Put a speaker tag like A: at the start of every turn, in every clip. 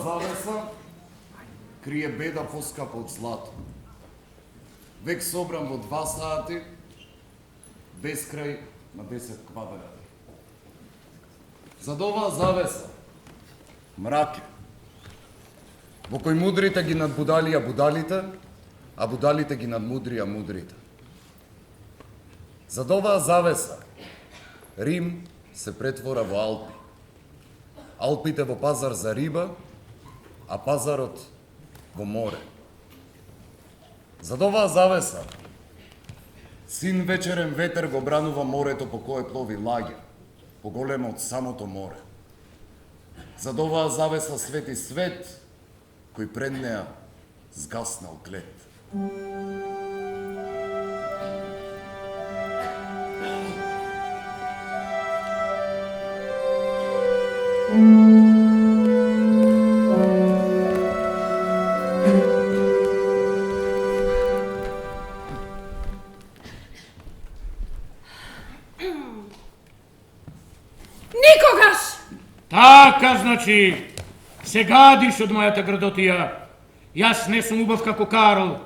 A: завеса крие беда поскапа од злато. Век собран во 2 сати, без крај на 10 квадрати. Зад оваа завеса мрак е, во кој мудрите ги надбудалија будалите, а будалите ги надмудрија мудрите. Зад оваа завеса Рим се претвора во Алпи. Алпите во пазар за риба, а пазарот во море. Зад оваа завеса син вечерен ветер го бранува морето по кое плови лагер, поголемо од самото море. Зад оваа завеса свети свет, кој пред неа згаснал глед.
B: Никогаш!
C: Така, значи, се гадиш од мојата градотија. Јас не сум убав како Карл,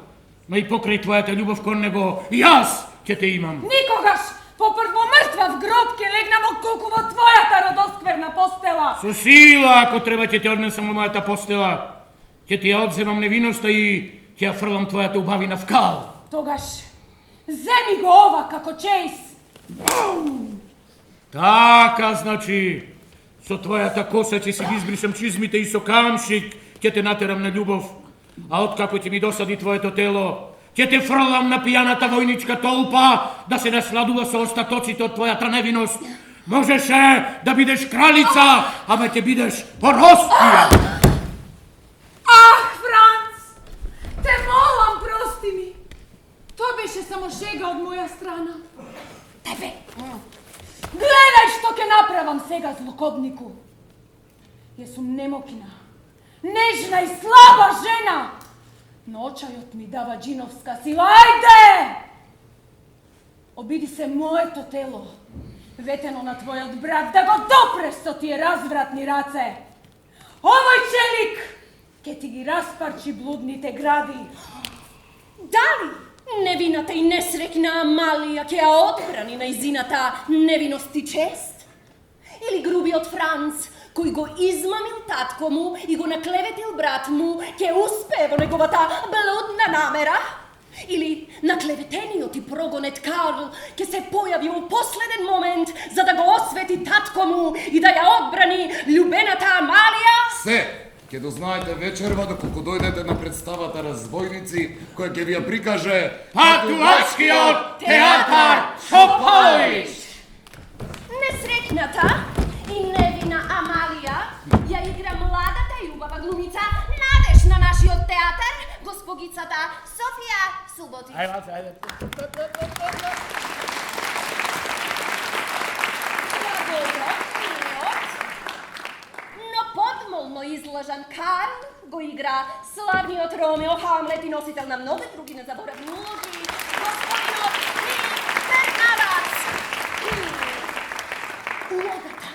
C: но и покрај твојата љубов кон него, јас ќе те имам.
B: Никогаш! Попрво мртва в гроб ке легнам околку во твојата родоскверна постела.
C: Со сила, ако треба, ќе те однесам во мојата постела. Ќе ти ја одземам невиноста и ќе ја фрлам твојата убавина в кал.
B: Тогаш, земи го ова како чејс.
C: Така, значи, со твојата коса ќе си ги избришам чизмите и со камшик ќе те натерам на љубов. А откако ќе ми досади твоето тело, ќе те фрлам на пијаната војничка толпа да се насладува со остатоците од твојата невиност. Можеше да бидеш кралица, ама ќе бидеш поростија.
B: Ах, Франц! Те молам, прости ми. Тоа беше само шега од моја страна. Тебе! Гледај што ќе направам сега, злокобнику. Јас сум немокина, нежна и слаба жена, но очајот ми дава джиновска сила. Ајде! Обиди се моето тело, ветено на твојот брат, да го допреш со тие развратни раце. Овој челик ќе ти ги распарчи блудните гради.
D: Дали невината и несрекна Амалија ќе ја одбрани најзината невиност и чест? Или грубиот Франц, кој го измамил татко му и го наклеветил брат му, ќе успее во неговата блудна намера? Или наклеветениот и прогонет Карл ќе се појави во последен момент за да го освети татко му и да ја одбрани љубената Амалија?
A: Се! Ќе дознаете вечерва доколку дојдете на представата Разбойници, која ќе ви ја прикаже
C: Патуачкиот театар Шопалович!
D: Несрекната и невина Амалија ја игра младата и убава глумица надеж на нашиот театар, госпогицата Софија Суботи.
C: Ајде.
D: Но подмолно излажан Карл го игра славниот Ромео Хамлет и носител на многу други незаборавни улоги, господинот Бернарат. Улогата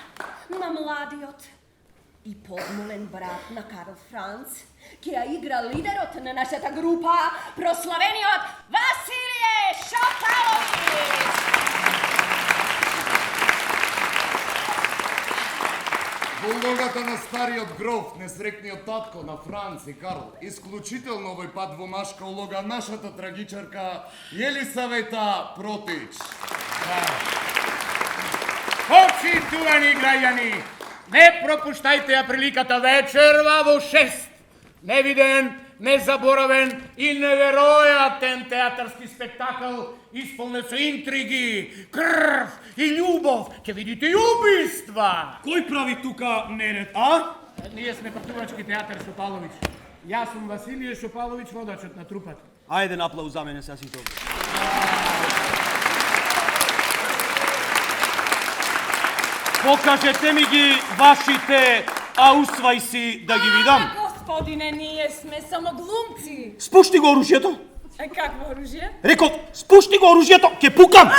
D: на младиот и подмолен брат на Карл Франц ќе ја игра лидерот на нашата група, прославениот Василије Шопалович.
A: Во улогата на стариот гроф, несрекниот татко на Франц и Карл, исклучително овој пат во машка улога нашата трагичарка Јелисавета Протич.
C: Почитувани граѓани, не пропуштајте ја приликата вечерва во 6. Невиден, незаборавен и неверојатен театарски спектакл исполнет со интриги, крв и љубов. Ќе видите и убиства.
E: Кој прави тука неред, а?
C: Ние сме Патувачки театар Шопалович. Јас сум Василије Шопалович, водачот на трупата.
E: Ајде аплауз за мене са сите. Покажете ми ги вашите аусвајси да ги видам.
B: Господине, ние сме само глумци.
E: Спушти го оружјето.
B: Какво оружје?
E: Реков, спушти го оружјето, ќе пукам.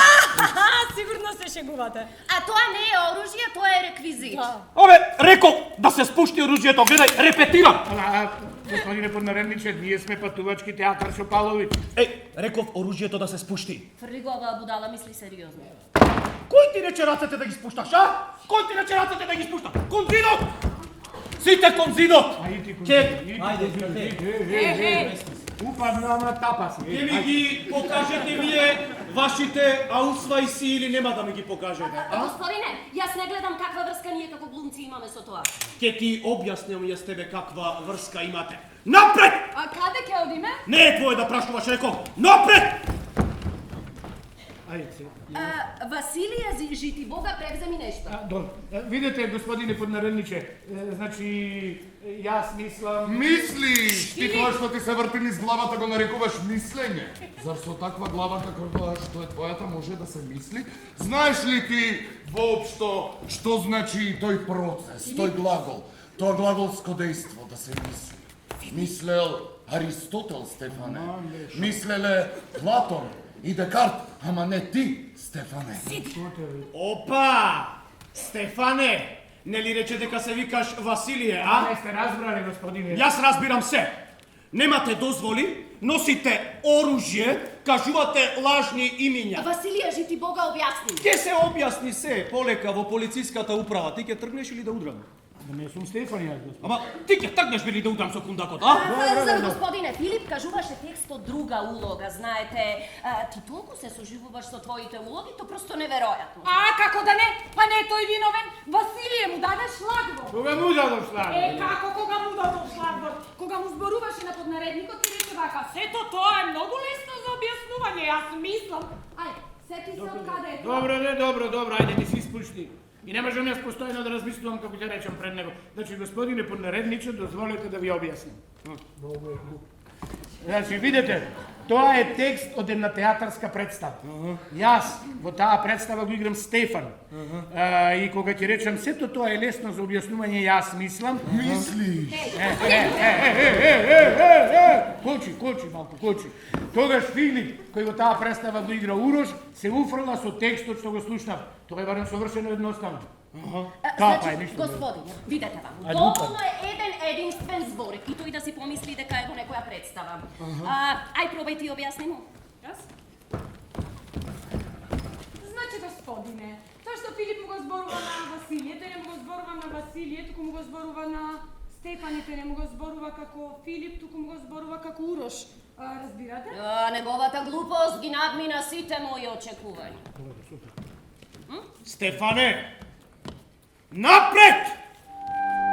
B: Сигурно се шегувате.
D: А тоа не е оружје, тоа е реквизит.
E: Абе, реков да се спушти оружјето, гледај, репетирам.
C: Господине поднаредниче, ние сме патувачки театар Шопалович.
E: Реков оружјето да се спушти.
D: Фрли го оваа будала, мисли сериозно.
E: Кој ти рече рацете да ги спушташ, а? Кој ти рече рацете да ги спушта? Кон зидот! Сите кон зидот!
C: Ајде, упадна на тапас.
E: Ке ми ги покажете вие вашите аусвајси или нема да ми ги покажете, а?
D: Господине, јас не гледам каква врска ние како глумци имаме со тоа.
E: Ке ти објаснам јас тебе каква врска имате. Напред!
B: А каде ќе одиме?
E: Не е твое да прашуваш, реков. Напред!
C: Ајде се.
D: Василија Жити Бога превземи нешто.
C: Добро. Видете, господине поднаредниче, значи, јас мислам...
A: Мислиш, ти тоа што ти се врти низ главата го нарекуваш мислење. Зар со таква глава каква што е твојата може да се мисли? Знаеш ли ти воопшто што значи тој процес, тој глагол, тоа глаголско дејство да се мисли? Мислел Аристотел, Стефане. Мислеле Платон и Декарт, ама не ти, Стефане.
E: Опа! Стефане, не ли рече дека се викаш Василие, а?
C: Не сте разбрали, господине.
E: Јас разбирам се. Немате дозволи, носите оружје, кажувате лажни имиња.
D: Василија Жити Бога објасни.
E: Ке се објасни се полека во полициската управа. Ти ќе тргнеш или да удрам?
C: Не сум Стефан, јас, господине.
E: Ама ти ќе тргнеш били да удрам со кундакот, а?
D: За господине, Филип кажуваше текстот друга улога, знаете. Ти толку се соживуваш со твоите улоги, то просто неверојатно.
B: А, како да не? Па не е тој виновен. Василие му даде шлагво.
C: Кога му дадов шлаг?
B: Како кога му дадов шлагво? Кога му зборуваше на поднаредникот и рече вака, сето тоа е многу лесно за објаснување, јас мислам. Ајде, сети се од каде е тоа.
C: Добро, ајде не си спушти. И не можам јас постојано да размислувам како ќе речам пред него. Значи, господине поднаредниче, дозволете да ви објаснам. Значи, видите, тоа е текст од една театарска представа. Јас во таа представа го играм Стефан. И кога ќе речам сето тоа е лесно за објаснување, јас мислам...
A: Мислиш?
C: Колчи малку. Тогаш Филип, кој во таа представа го игра Урош, се уфрла со текстот што го слушнав. Тоа е барем совршено едноставно. Капа е, ништо.
D: Господине, видете ваму,
C: Ајде,
D: доволно е еден единствен зборек и тој да си помисли дека е во некоја представа. Ај пробај ти објасни му.
B: Јас? Значи, господине, тоа што Филип му го зборува на Василие, тој не му го зборува на Василие, туку му го зборува на Стефан, тој не му го зборува како Филип, туку му го зборува како Урош. Разбирате?
D: Неговата глупост ги надмина сите мои очекувања.
E: Стефане! Напред!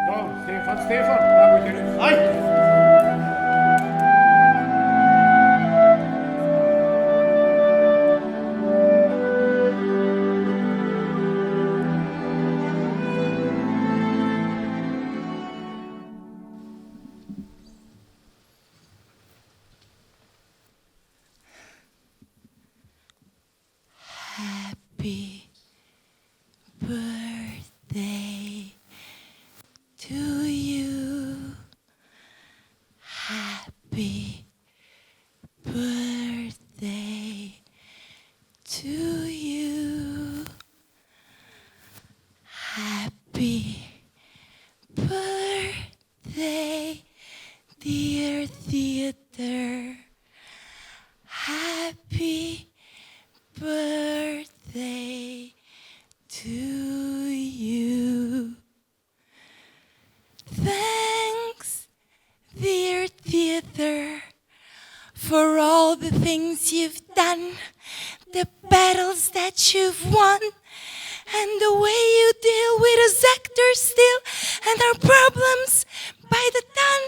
C: Добро, Стефан, како ќе речам?
E: Ајде!
F: Happy birthday to you. Happy birthday to you. Happy birthday, dear theater. Happy birthday to you. Thanks, dear theater, for all the things you've done, the battles that you've won, and the way you deal with us actors still, and our problems by the ton.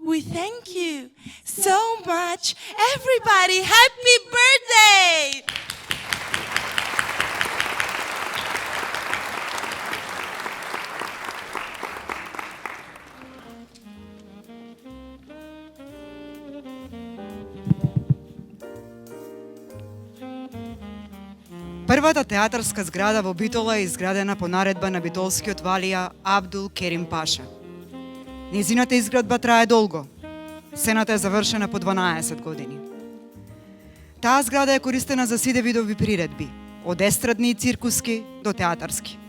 F: We thank you so much. Everybody, happy birthday!
G: Првата театарска зграда во Битола е изградена по наредба на битолскиот валија Абдул Керим Паша. Незината изградба трае долго. Сцената е завршена по 12 години. Таа зграда е користена за сите видови приредби, од естрадни и циркуски до театарски.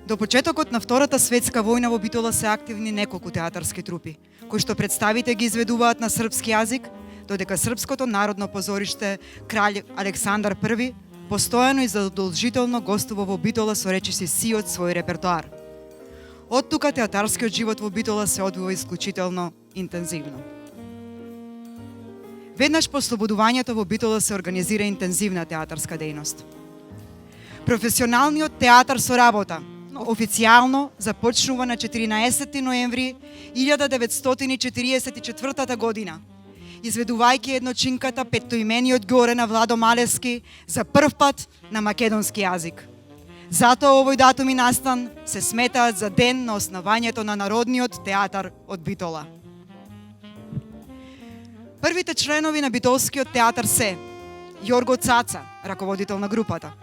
G: До почетокот на Втората светска војна во Битола се активни неколку театарски трупи, кои што представите ги изведуваат на српски јазик, додека Српското народно позориште Кралј Александар I постојано и задолжително гостува во Битола со речиси сиот свој репертоар. Од тука театарскиот живот во Битола се одвива исклучително интензивно. Веднаш по ослободувањето во Битола се организира интензивна театарска дејност. Професионалниот театар со работа официјално започнува на 14 ноември 1944 година, изведувајќи едночинката петтоимениот горе на Владо Малевски за прв пат на македонски јазик. Затоа овој датум и настан се сметаат за ден на основањето на Народниот театар од Битола. Првите членови на Битолскиот театар се Јорго Цаца, раководител на групата,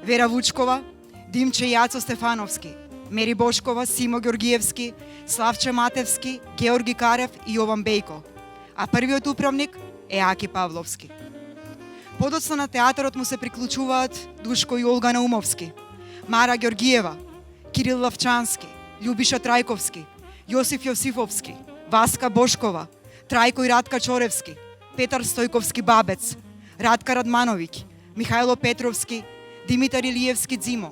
G: Вера Вучкова, Димче Јацо Стефановски, Мери Бошкова, Симо Ѓоргиевски, Славче Матевски, Георги Карев и Јован Бејко, а првиот управник е Аки Павловски. Подоцна на театарот му се приклучуваат Душко и Олга Наумовски, Мара Ѓоргиева, Кирил Лавчански, Љубиша Трајковски, Јосиф Јосифовски, Васка Бошкова, Трајко и Радка Чоревски, Петар Стојковски Бабец, Радка Радмановиќ, Михајло Петровски, Димитар Илиевски Дзимо,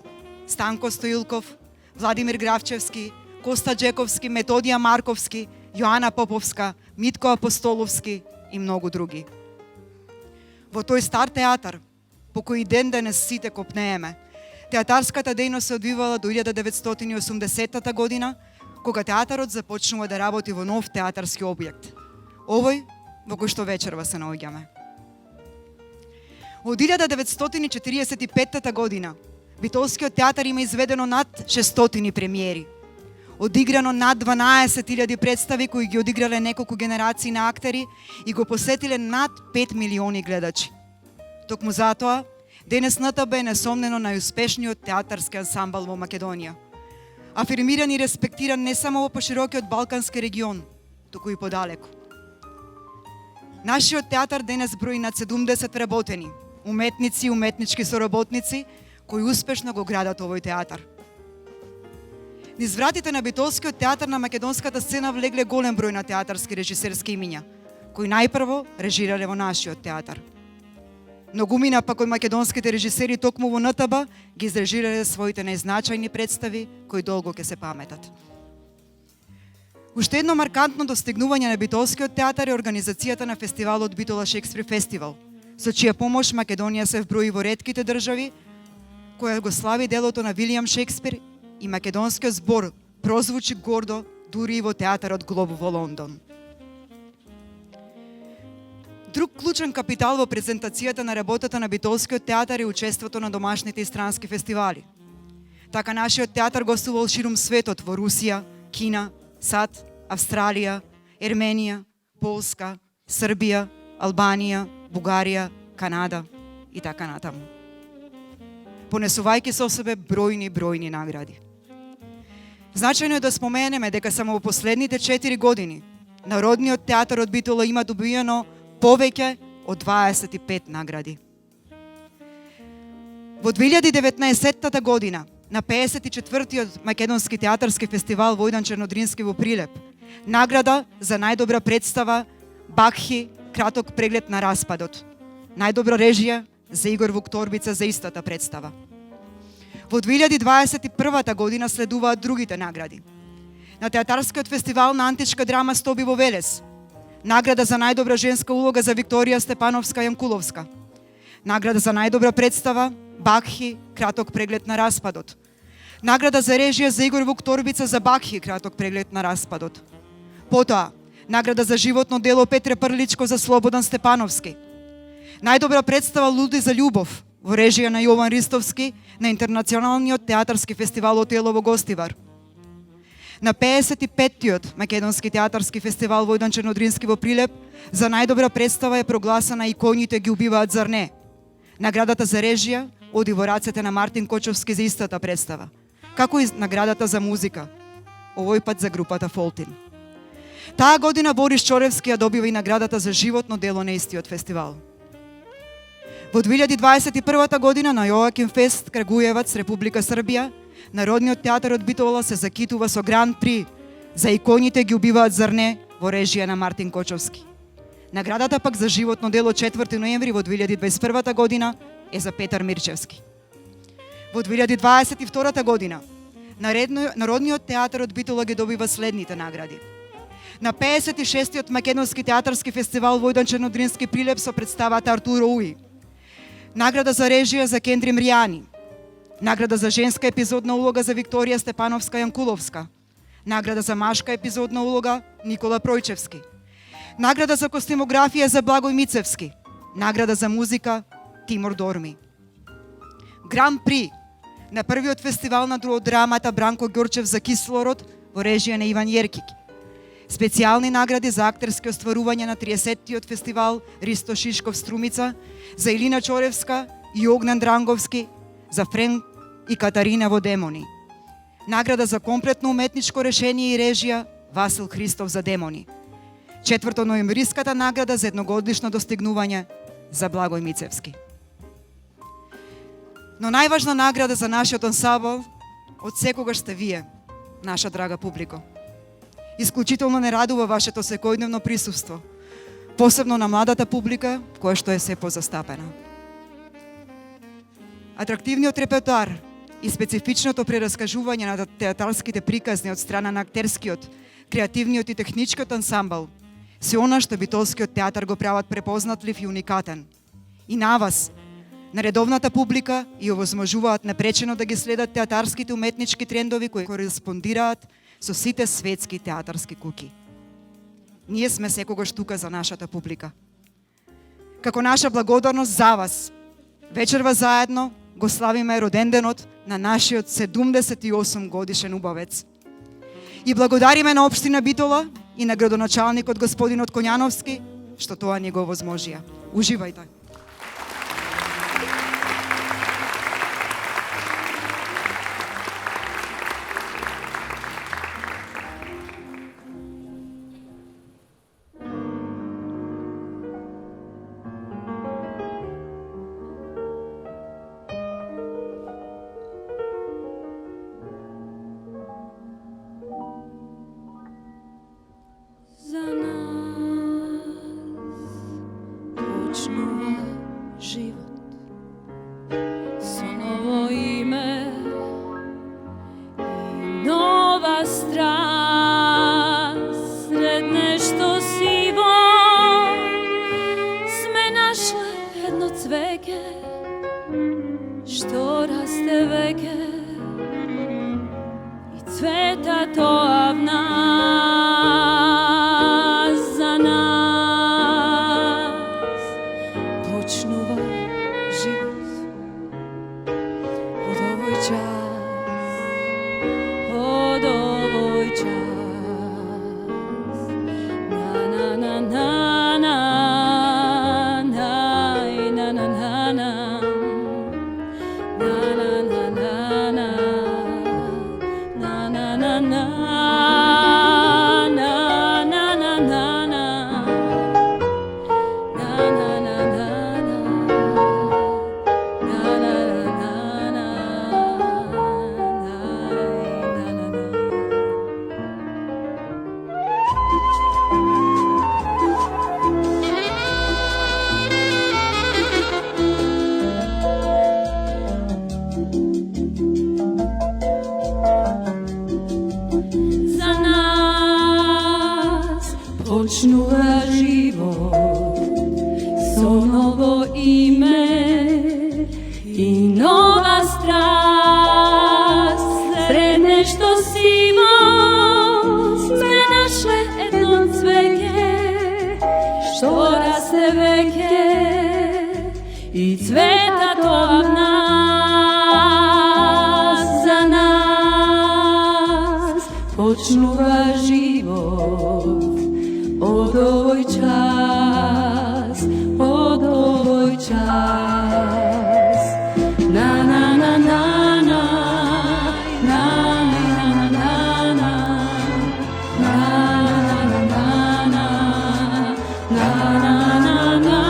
G: Станко Стоилков, Владимир Гравчевски, Коста Джековски, Методија Марковски, Јоана Поповска, Митко Апостоловски и многу други. Во тој стар театар, по кој ден денес сите копнееме, театарската дејност се одвивала до 1980 година, кога театарот започнува да работи во нов театарски објект. Овој во кој што вечерва се наоѓаме. Од 1945 година Битолскиот театар има изведено над 600 премиери. Одиграно над 12.000 представи кои ги одиграле неколку генерации на актери и го посетиле над 5 милиони гледачи. Токму затоа, денес НТБ е несомнено најуспешниот театарски ансамбл во Македонија. Афирмиран и респектиран не само во поширокиот балкански регион, туку и подалеку. Нашиот театар денес брои над 70 вработени, уметници и уметнички соработници, кои успешно го градат овој театар. Низ вратите на Битолскиот театар на македонската сцена влегле голем број на театарски режисерски имиња, кои најпрво режирале во нашиот театар. Многумина пак од македонските режисери токму во НТБ ги изрежирале своите најзначајни представи, кои долго ќе се паметат. Уште едно маркантно достигнување на Битолскиот театар е организацијата на фестивалот Битола Шекспир Фестивал, со чија помош Македонија се вброи во ретките држави која го слави делото на Вилијам Шекспир и македонскиот збор прозвучи гордо дури и во театарот Глоб во Лондон. Друг клучен капитал во презентацијата на работата на Битолскиот театар е учеството на домашните и странски фестивали. Така нашиот театар гостувал ширум светот во Русија, Кина, САД, Австралија, Ерменија, Полска, Србија, Албанија, Бугарија, Канада и така натаму. Понесувајќи со себе бројни награди. Значајно е да споменеме дека само во последните 4 години Народниот театар од Битола има добиено повеќе од 25 награди. Во 2019 година на 54-тиот Македонски театарски фестивал Војдан Чернодрински во Прилеп, награда за најдобра представа Бакхи, краток преглед на распадот. Најдобра режија за Игор Вукторбица за истата представа. Во 2021 година следуваат другите награди. На театарскиот фестивал на античка драма Стоби во Велес, награда за најдобра женска улога за Викторија Степановска Јанкуловска, награда за најдобра представа Бакхи, краток преглед на распадот, награда за режија за Игор Вукторбица за Бакхи, краток преглед на распадот. Потоа, награда за животно дело Петре Прличко за Слободан Степановски, најдобра представа Луди за љубов во режија на Јован Ристовски на Интернационалниот театарски фестивал Отело во Гостивар. На 55-тиот Македонски театарски фестивал Војдан Чернодрински во Прилеп за најдобра представа е прогласена И коњите ги убиваат, зар не? Наградата за режија оди во рацете на Мартин Кочовски за истата представа, како и наградата за музика, овој пат за групата Фолтин. Таа година Борис Чоревски ја добива и наградата за животно дело на истиот фестивал. Во 2021 година на Јоаким Фест Крагујевац, Република Србија, Народниот театар од Битола се закитува со Гран При за иконите ги убиваат зрне во режија на Мартин Кочовски. Наградата пак за животно дело 4 ноември во 2021 година е за Петар Мирчевски. Во 2022 година Народниот театар од Битола ги добива следните награди. На 56-тиот Македонски театарски фестивал Војдан Чернодрински прилеп со представата Артуро Уи. Награда за режија за Кендрим Ријани. Награда за женска епизодна улога за Викторија Степановска Јанкуловска. Награда за машка епизодна улога Никола Пројчевски. Награда за костимографија за Благој Мицевски. Награда за музика Тимур Дорми. Гран При на првиот фестивал на драмата Бранко Ѓорчев за Кислород во режија на Иван Јеркик. Специјални награди за актерски остварувања на 30-тиот фестивал Ристо Шишков Струмица, за Илина Чоревска и Огнан Дранговски, за Френк и Катарина во Демони. Награда за комплетно уметничко решение и режија Васил Христов за Демони. 4 ноемвриската награда за едногодишно достигнување за Благој Мицевски. Но најважна награда за нашиот ансамбл од секогаш сте вие, наша драга публико. Исклучително не радува вашето секојдневно присуство, посебно на младата публика, која што е се позастапена. Атрактивниот репертоар и специфичното прераскажување на театарските приказни од страна на актерскиот, креативниот и техничкиот ансамбл се она што битолскиот театар го прават препознатлив и уникатен. И на вас, на редовната публика, и овозможуваат непречено да ги следат театарските уметнички трендови кои кореспондираат со сите светски театарски куки. Ние сме секогаш тука за нашата публика. Како наша благодарност за вас, вечерва заедно го славиме роденденот на нашиот 78 годишен убавец. И благодариме на општина Битола и на градоначалникот господинот Коњановски што тоа ни го овозможија. Уживајте.
H: Počnuva život so novo ime i nova strast. Sredne što sivo sme našle jedno cveke što raste veke i cveta to v nas. Za nas počnuva život od ovoj čas, od ovoj čas. Na na na na na, na na na na, na na na na, na na na na,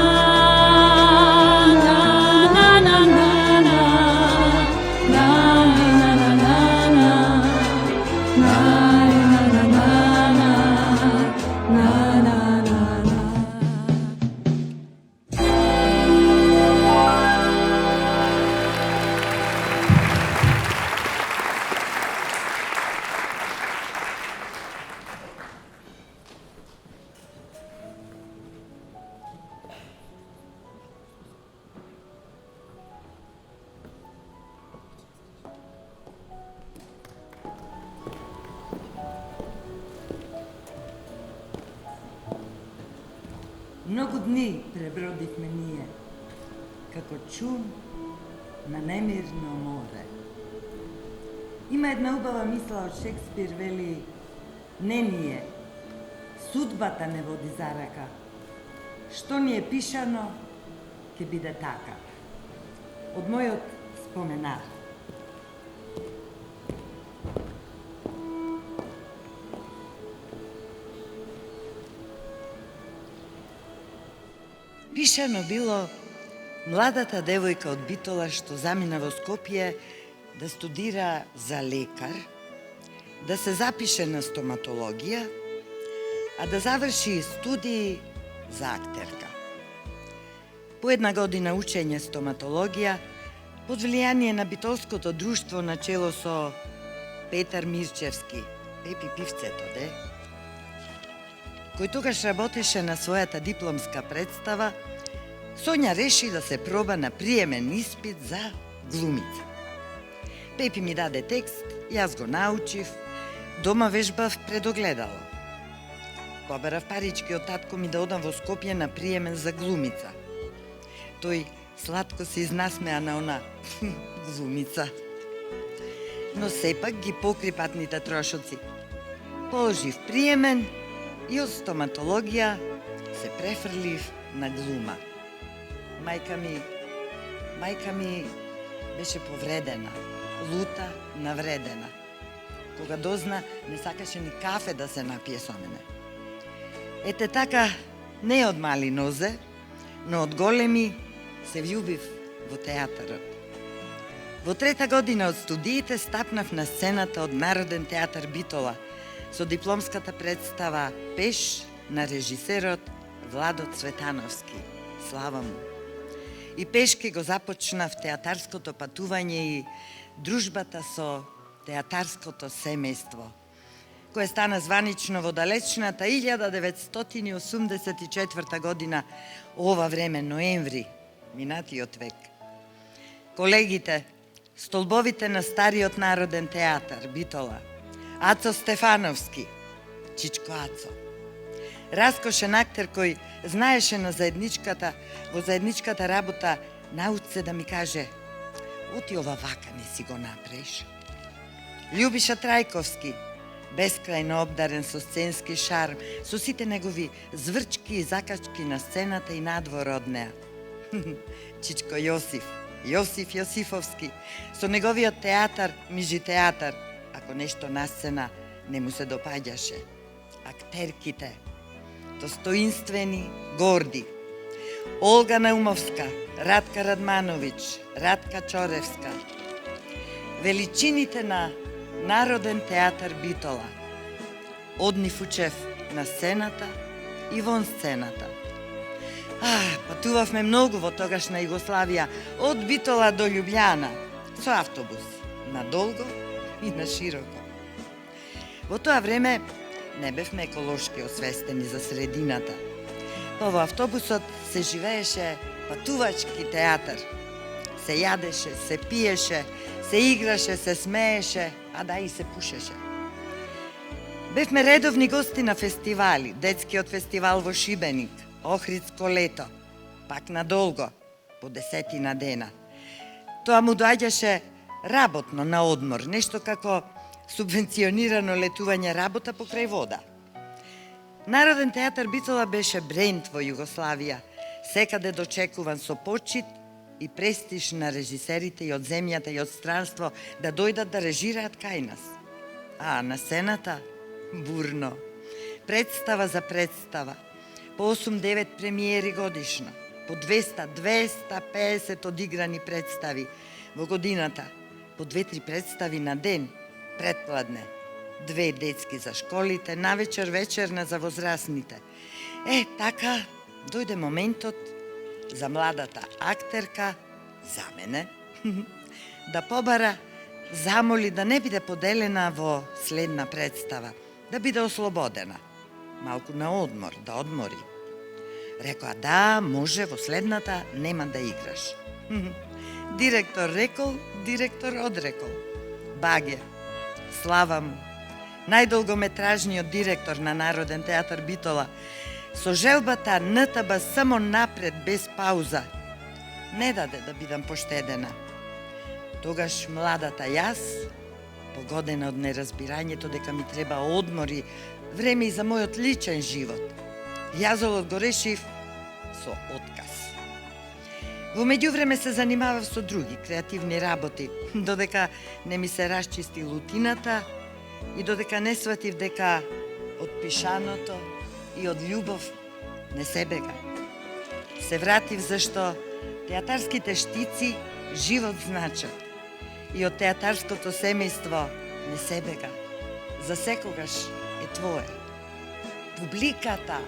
H: na
I: Многу дни пребродивме ние, како чум на немирно море. Има една убава мисла од Шекспир, вели: не ние, судбата не води за рака. Што ни е пишано, ќе биде така. Од мојот споменар. Пишано било младата девојка од Битола што замина во Скопје да студира за лекар, да се запише на стоматологија, а да заврши студии за актерка. По една година учење стоматологија, под влијание на битолското друштво на чело со Петар Мирчевски, Пепи Пивцето, кој тогаш работеше на својата дипломска представа, Сонја реши да се проба на приемен испит за глумица. Пепи ми даде текст, јас го научив, дома вежбав пред огледало. Побарав парички од татко ми да одам во Скопје на приемен за глумица. Тој сладко се изнасмеа на она глумица. Но сепак ги покри патните трошоци. Положив приемен и од стоматологија се префрлив на глума. Мајка ми беше повредена, лута, навредена. Кога дозна, не сакаше ни кафе да се напие со мене. Ете така, не од мали нозе, но од големи се вјубив во театарот. Во 3-та година од студиите стапнав на сцената од Народен театар Битола со дипломската представа Пеш на режисерот Владо Цветановски. Слава му! И пешки го започнав театарското патување и дружбата со театарското семејство, кое стана званично во далечната 1984 година, ова време ноември, минатиот век. Колегите, столбовите на стариот Народен театар Битола, Ацо Стефановски, Чичко Ацо, раскошен актер кој знаеше во заедничката работа научце да ми каже: оти ова вака не си го направиш. Љубиша Трајковски, бескрајно обдарен со сценски шарм, со сите негови зврчки и закачки на сцената и надвор од неа. Чичко Јосиф Јосифовски, со неговиот театар, мижи театар, ако нешто на сцена не му се допаѓаше. Актерките, достоинствени, горди. Олга Наумовска, Радка Радмановиќ, Радка Чоревска. Величините на Народен театар Битола. Одни Фучев на сцената и вон сцената. Патувавме многу во тогашна Југославија, од Битола до Љубљана, со автобус, надолго и на широко. Во тоа време не бевме еколошки освестени за средината. Па во автобусот се живееше патувачки театар. Се јадеше, се пиеше, се играше, се смееше, а да и се пушеше. Бевме редовни гости на фестивали, детскиот фестивал во Шибеник, Охридско лето, пак надолго, по 10 дена. Тоа му доаѓаше работно на одмор, нешто како субвенционирано летување работа покрај вода. Народен театар Битола беше бренд во Југославија, секаде дочекуван со почит и престиж на режисерите и од земјата и од странство да дојдат да режираат кај нас. А на сцената бурно. Представа за представа. По 8-9 премиери годишно. По 200-250 одиграни представи во годината. По 2-3 представи на ден. Предпладне. 2 детски за школите, навечер вечерна за возрастните. Така дојде моментот за младата актерка, за мене, да побара, замоли да не биде поделена во следна представа, да биде ослободена. Малку на одмор, да одмори. Рекоа, да, може, во следната нема да играш. Директор рекол, директор одрекол. Баге, слава му, најдолгометражниот директор на Народен театар Битола, со желбата НТБ само напред без пауза, не даде да бидам поштедена. Тогаш младата јас, погодена од неразбирањето дека ми треба одмори, време и за мојот личен живот, јазолот го решив со отказ. Во меѓувреме се занимавав со други креативни работи, додека не ми се расчисти лутината и додека не сватив дека од пишаното и од љубов не се бега. Се вратив зашто театарските штици живот значат и од театарското семејство не се бега. За секогаш е твое. Публиката.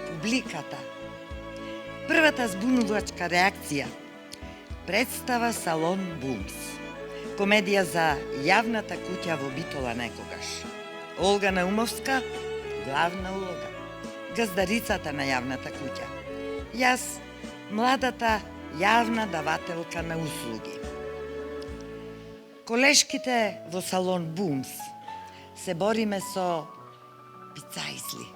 I: Публиката. Првата збунувачка реакција. Представа Салон Бумс. Комедија за јавната куќа во Битола некогаш. Олга Наумовска, главна улога. Газдарицата на јавната куќа. Јас, младата јавна давателка на услуги. Колешките во Салон Бумс се бориме со пицајсли.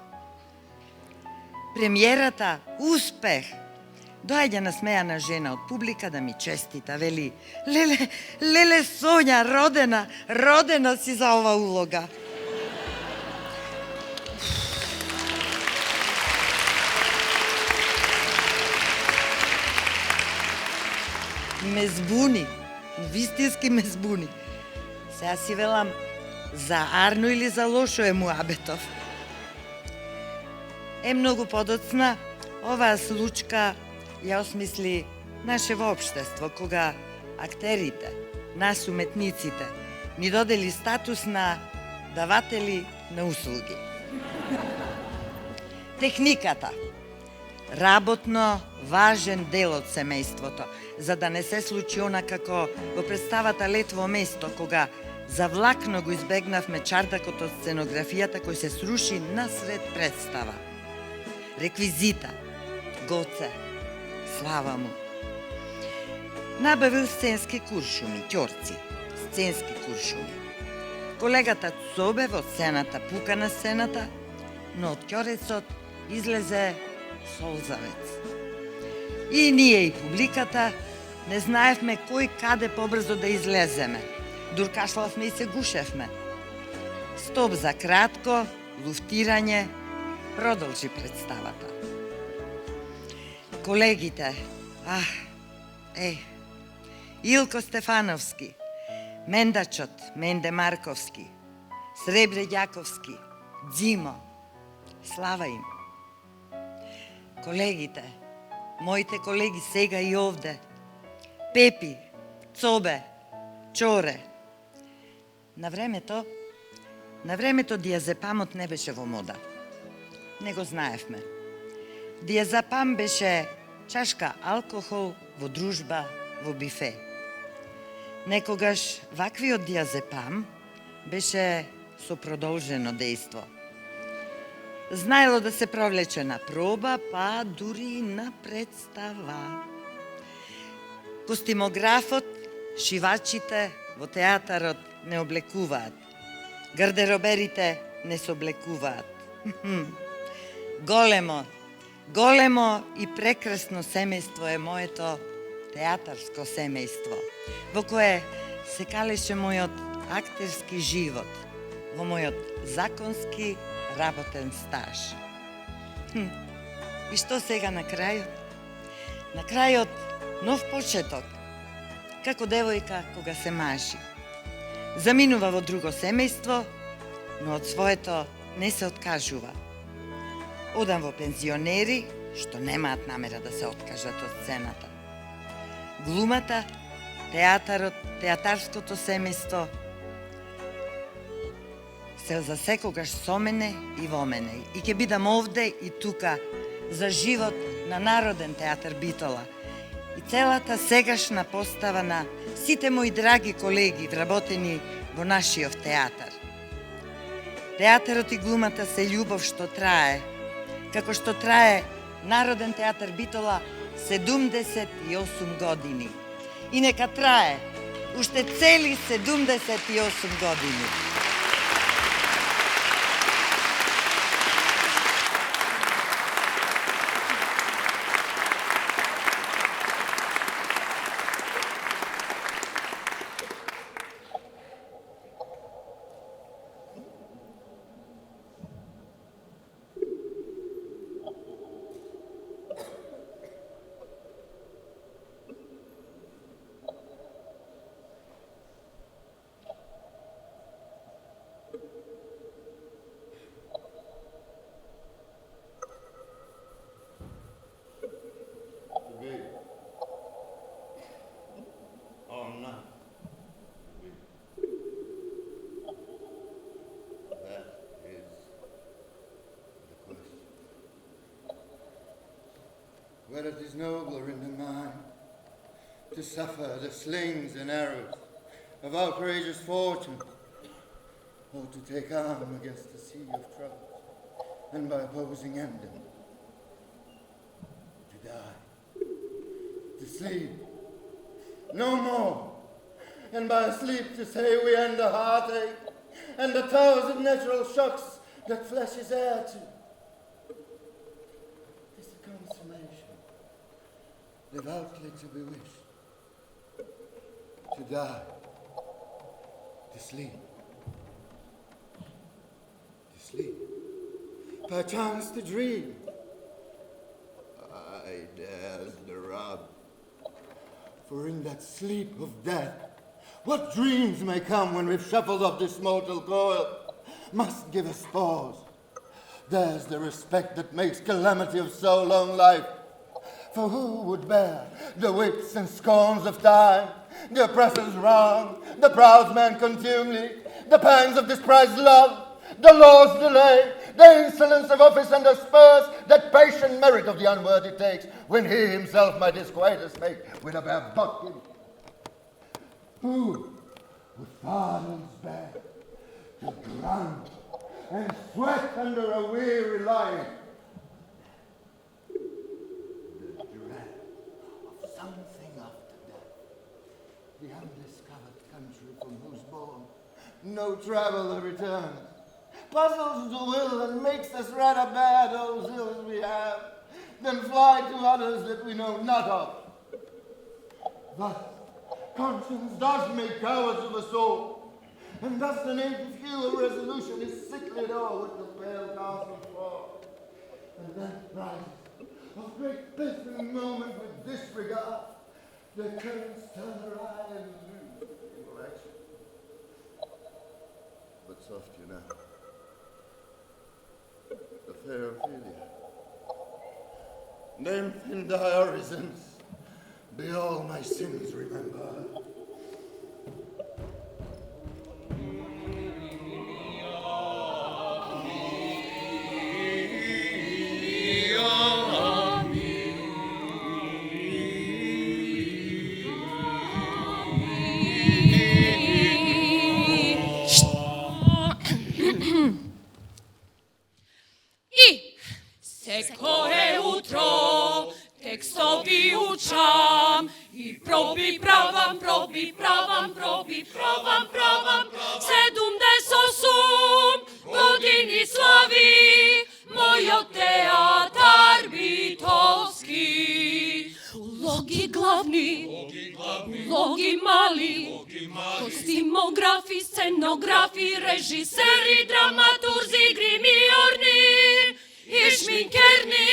I: Премиерата успех. Доаѓа насмејана жена од публика да ми честита, вели: Леле Сонја, родена си за ова улога. Ме збуни, вистински ме збуни. Сега си велам, за арно или за лошо е муабетов. Многу подоцна, оваа случка ја осмисли нашево општество, кога актерите, нас уметниците, ни додели статус на даватели на услуги. Техниката. Работно важен дел од семејството, за да не се случи она како во представата Летво место, кога завлакно го избегнавме чардакот од сценографијата кој се сруши насред представа. Реквизита, Гоце, слава му. Набавил сценски куршуми, ќорци, сценски куршуми. Колегата Цобе во сцената пука на сцената, но од ќорецот излезе солзавец. И ние и публиката не знаевме кој каде побрзо да излеземе. Дуркашлавме и се гушевме. Стоп за кратко, луфтирање, продолжи представата. Колегите, Илко Стефановски, Мендачот, Менде Марковски, Сребре Ѓаковски, Дзимо, слава им. Колегите, моите колеги сега и овде, Пепи, Цобе, Чоре. На времето диазепамот не беше во мода. Не го знаевме. Диазепам беше чашка алкохол во дружба во бифе. Некогаш ваквиот диазепам беше со продолжено дејство. Знаело да се провлече на проба, па дури и на представа. Костимографот, шивачите во театарот не облекуваат. Гардероберите не се облекуваат. Големо и прекрасно семејство е моето театарско семејство, во кое се калеше мојот актерски живот, во мојот законски работен стаж. И што сега на крајот? На крајот нов почеток, како девојка кога се мажи. Заминува во друго семејство, но од своето не се откажува. Одам во пензионери, што немаат намера да се откажат од сцената. Глумата, театарот, театарското семејство се за секогаш со мене и во мене. И ќе бидам овде и тука за живот на Народен театар Битола и целата сегашна постава на сите мои драги колеги вработени во нашиот театар. Театарот и глумата се љубов што трае, како што трае Народен театар Битола 78 години. И нека трае уште цели 78 години.
J: nobler in the mind to suffer the slings and arrows of outrageous fortune, or to take arm against the sea of troubles, and by opposing end them, to die, to sleep, no more, and by sleep to say we end a heartache and 1,000 natural shocks that flesh is heir to. It's a consummation, devoutly to be wished, to die, to sleep, perchance to dream. I dares the rub, for in that sleep of death, what dreams may come when we've shuffled off this mortal coil must give us pause. There's the respect that makes calamity of so long life. For who would bear the whips and scorns of time, the oppressor's wrong, the proud man contumely, the pangs of disprized love, the law's delay, the insolence of office and the spurs that patient merit of the unworthy takes, when he himself might disquietus make with a bare bucking? Who would fathers bear to drown and sweat under a weary life the dread of something after death, the undiscovered country from whose bourne no traveller returns, puzzles the will and makes us rather bear those ills we have than fly to others that we know not of. Thus, conscience does make cowards of us all, and thus the native hue of resolution is sicklied o'er with the pale cast of fall. And then rises, of great pitiful moment with disregard, the currents turn her eye and lose in direction. But soft you know, the fair Ophelia, nymph in thy orisons, be all my sins remembered.
K: Koje utro, tekstovi učam i pravam, 78 godini slavi, mojo teatar Vitovski. Ulogi glavni, ulogi mali, kostimografi, scenografi, režiseri, dramaturzi, grimiorni, i šminkerni,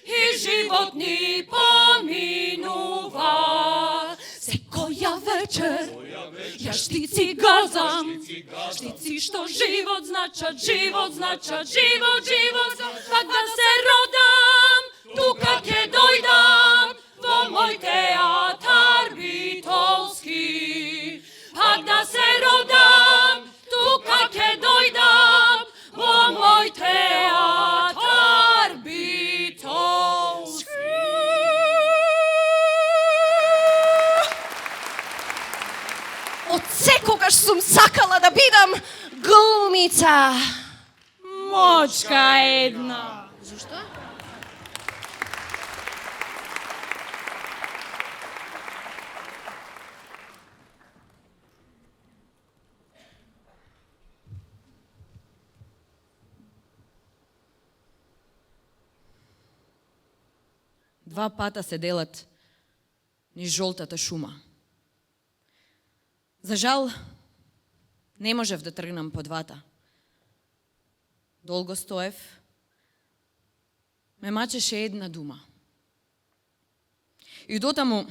K: i životni pominuva. Se koja večer, ja štici gazam, štici što život znača, život, tak da se rodam, tu kak je dojdam, vo moj teatar Vitovski. Tak da se rodam, tu kak je dojdam, vo moj teatar Vitovski.
D: Od sekogaš sum sakala da bidam glumica.
K: Močka jedna.
D: Zašto?
K: Два пата се делат низ жолтата шума. За жал, не можев да тргнам по двата. Долго стоев, ме мачеше една дума. И дотаму,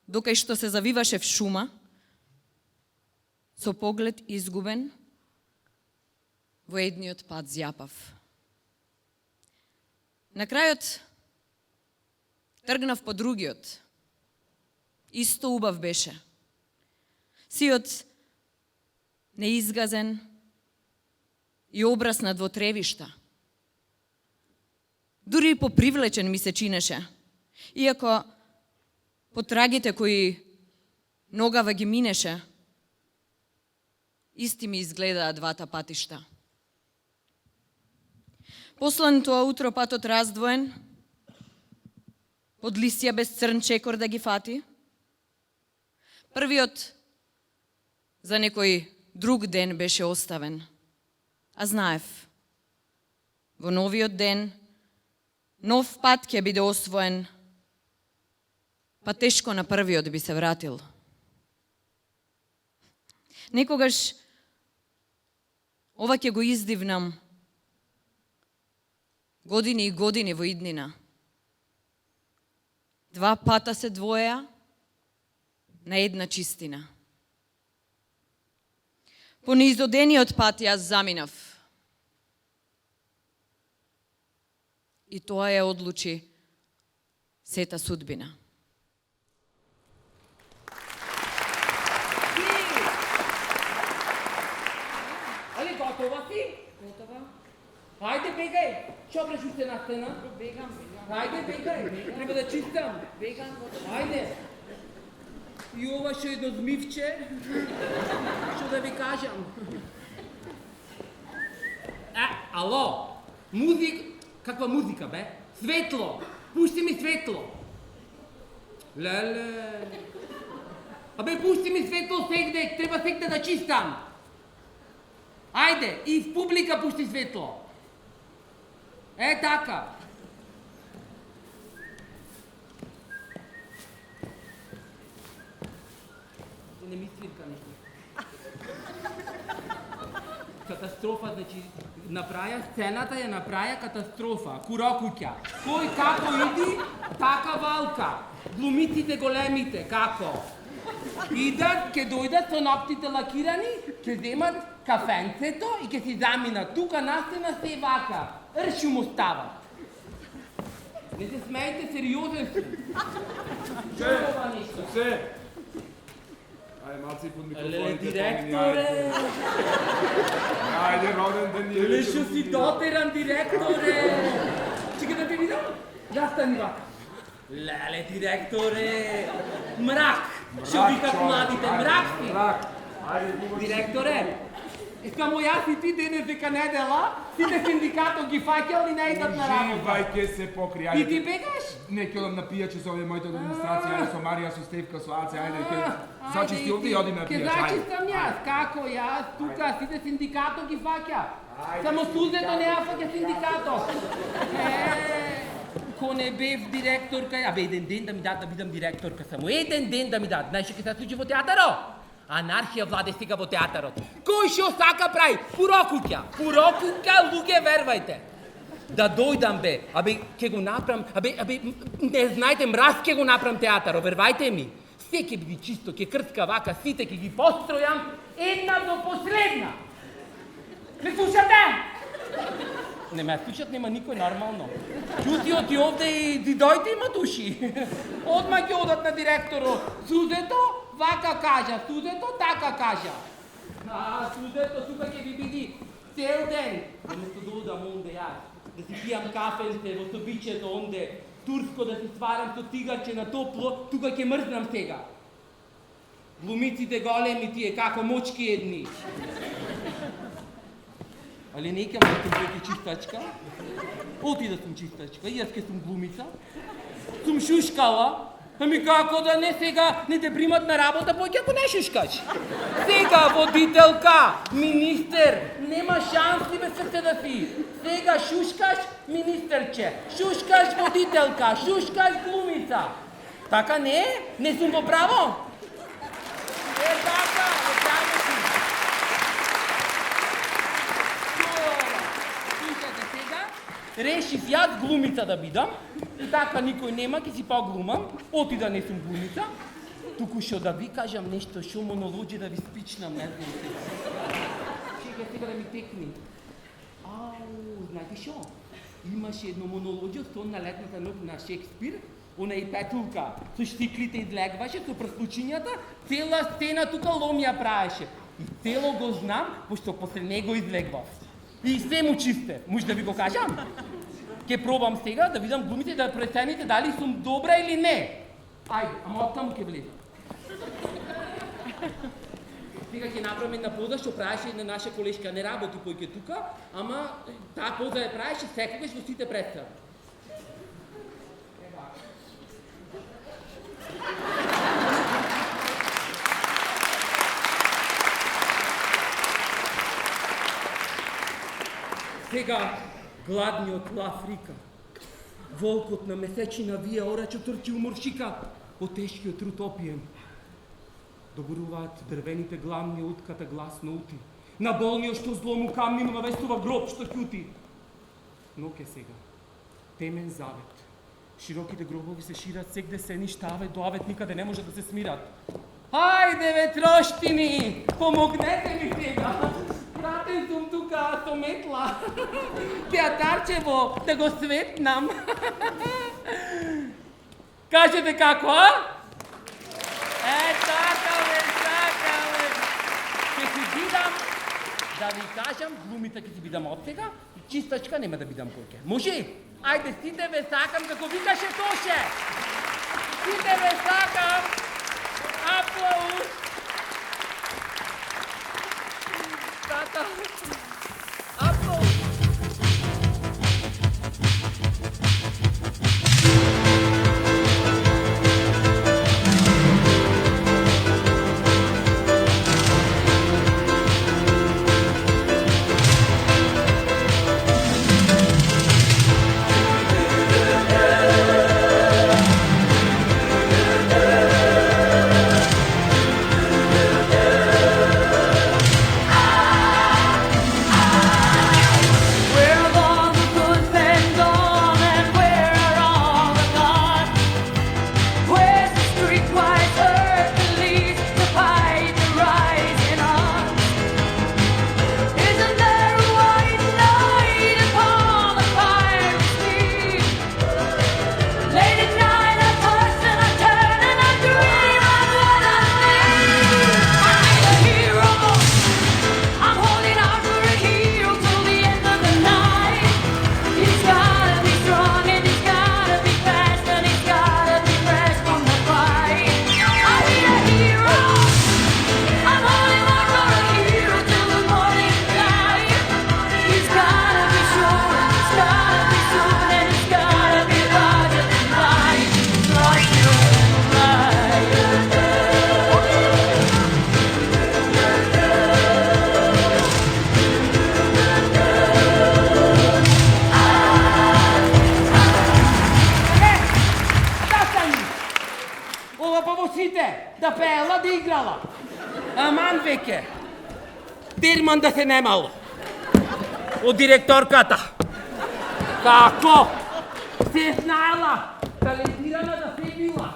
K: докај што се завиваше в шума, со поглед изгубен, во едниот пат зјапав. На крајот, тргнав по другиот. Исто убав беше. Сиот неизгазен и обраснат во тревишта. Дури и попривлечен ми се чинеше. Иако по трагите кои ногава ги минеше, исти ми изгледаа двата патишта. Последното утро патот раздвоен, од лисија без црн чекор да ги фати. Првиот за некој друг ден беше оставен, а знаев, во новиот ден, нов пат ќе биде освоен, па тешко на првиот би се вратил. Некогаш ова ќе го издивнам години и години во иднина. Два пата се двоја на една чистина. По неизодениот пат јас заминав. И тоа ја одлучи сета судбина.
L: Али готова си? Готова. Хайде, бегај! Што бреш уште на стена? Бегам. Хайде, бегај! Треба да чистам. Бегам. Хайде! И ова што едно змивче, што да ви кажам. Ало, каква музика, бе? Светло, пушти ми светло. Леле. Абе, пушти ми светло сегде, треба сегде да чистам. Ајде, и в публика пушти светло. Така. Не ми свирка нешто. Катастрофа, значи, сцената ја направја катастрофа. Курокуќа. Кој како иди, така валка. Глумиците големите, како? Идат, ке дојдат со ноктите лакирани, ке земат кафенцето и ке си заминат. Тука настина се вака. Рши му стават. Не се смејте, сериозен сум.
M: Се. Ајде, малци под микрофоните.
L: Леле, директоре!
M: Ајде, роден ден ни е.
L: Леле, шо си дотеран, директоре! Чекай да те видам. Застани вака. Леле, директоре! Мрак! Шо викат младите, мрак си!
M: Мрак!
L: Директоре! Искамо јас и ти денес дека недела, сите синдикатот ги фаќал и не идат на работа.
M: Живај, ке се покри, ајде.
L: И ти бегаш?
M: Не, ќе одам на пијаче со овие моите администрација, ајде со Марија, со Стевка, со Аце, ајде, ке зачисти овде и одим на
L: Ке
M: пијаче, ајде.
L: зачистам јас, како јас, тука сите синдикатот ги фаќа. Само Сузето не ја фаќа синдикатот. Ко не бев директорка, абе еден ден да ми дадат да бидам директорка, само еден ден да ми дадат. Знаеш што ќе се случи во театарот? Анархија владе сега во театарот. Кој што сака прави? Пурокуќа. Пурокуќа, луѓе, вервајте. Да дојдам, бе. Абе, ќе го направам, не знаете, мраз ќе го направам театарот, вервајте ми. Се ќе биде чисто, ќе крцка вака, сите ќе ги постројам, една до последна. Ме слушате? Не ме слушат, нема никој нормално. Чути оти овде и дојте има души. Одма ќе одат на директорот. Сузето вака кажа, Сузето така кажа. Сузето тука ќе ви биди цел ден. Наместо да одам онде јас, да си пијам кафенце во собичето онде, турско да се сварам со тигарче на топло, тука ќе мрзнам сега. Глумиците големи тие како мочки едни. Али не ќе ме бидете чистачка. Оти да сум чистачка, јас ке сум глумица. Сум шушкала. Ами како да не сега не те примат на работа, поќе ако не шушкаш. Сега водителка, министер, нема шанси без срце да си. Сега шушкаш министерче, шушкаш водителка, шушкаш глумица. Така не? Не сум во право? Така, во право си. Слушате сега, решив јас глумица да бидам, и така никој нема, ќе си поглумам, оти да не сум глумица, туку што да ви кажам нешто, што монолоđe да ви спичнам, не знам сега. Чекай сега да ми текни. Знаете што? Имаше едно монолоđe од сон на летната ног на Шекспир, она и Петулка, со штиклите излегваше, со прслучињата, цела сцена тука ломја правеше. И цело го знам, пошто после него излегвав. И се му чисте. Може да ви го кажам? Ке пробам сега да видам глумите да прецените дали сум добра или не. Ајде, ама оттаму ке влезам. Сега ќе направим една поза што правеше една наша колешка, не работи појќе тука, ама таа поза ја правеше секогаш во сите представи. Сега гладниот лав рика, волкот на месечина вие орачо трчи у моршика, по тешкиот труд опиен. Добруваат дрвените гламни утката гласно ути, на болниот што зло му камним навестува гроб што ќути. Но ке сега, темен завет, широките гробови се шират сегде се ништа авет до авет никаде не може да се смират. Ајде ветроштини, помогнете ми сега. Пратен сум тука со метла. Театарчево, да го светнам. Кажете како, а? Така бе. Ке си бидам, да ви кажам, глумите ке си бидам од сега, чистачка нема да бидам поќе. Може? Ајде, сите ве сакам, како викаше Тоше. Сите ве сакам. Аплауз. Tata. Aplausos. Да пеела, да играла. Аман веќе. Дирман да се немало. Од директорката. Како? Се знаела. Талентирана да се била.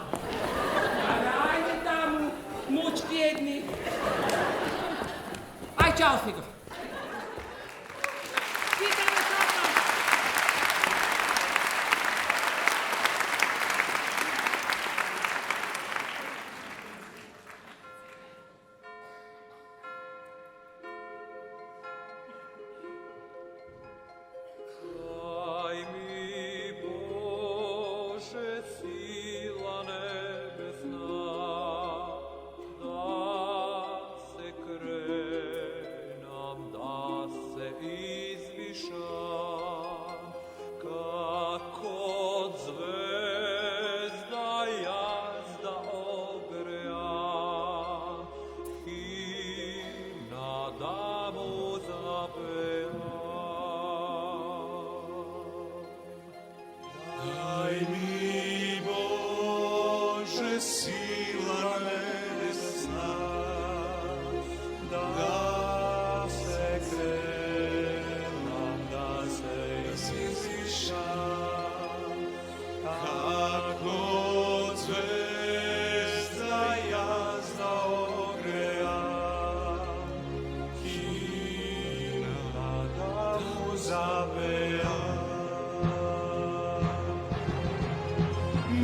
L: Ајде таму, мочки едни. Ај, чао сега.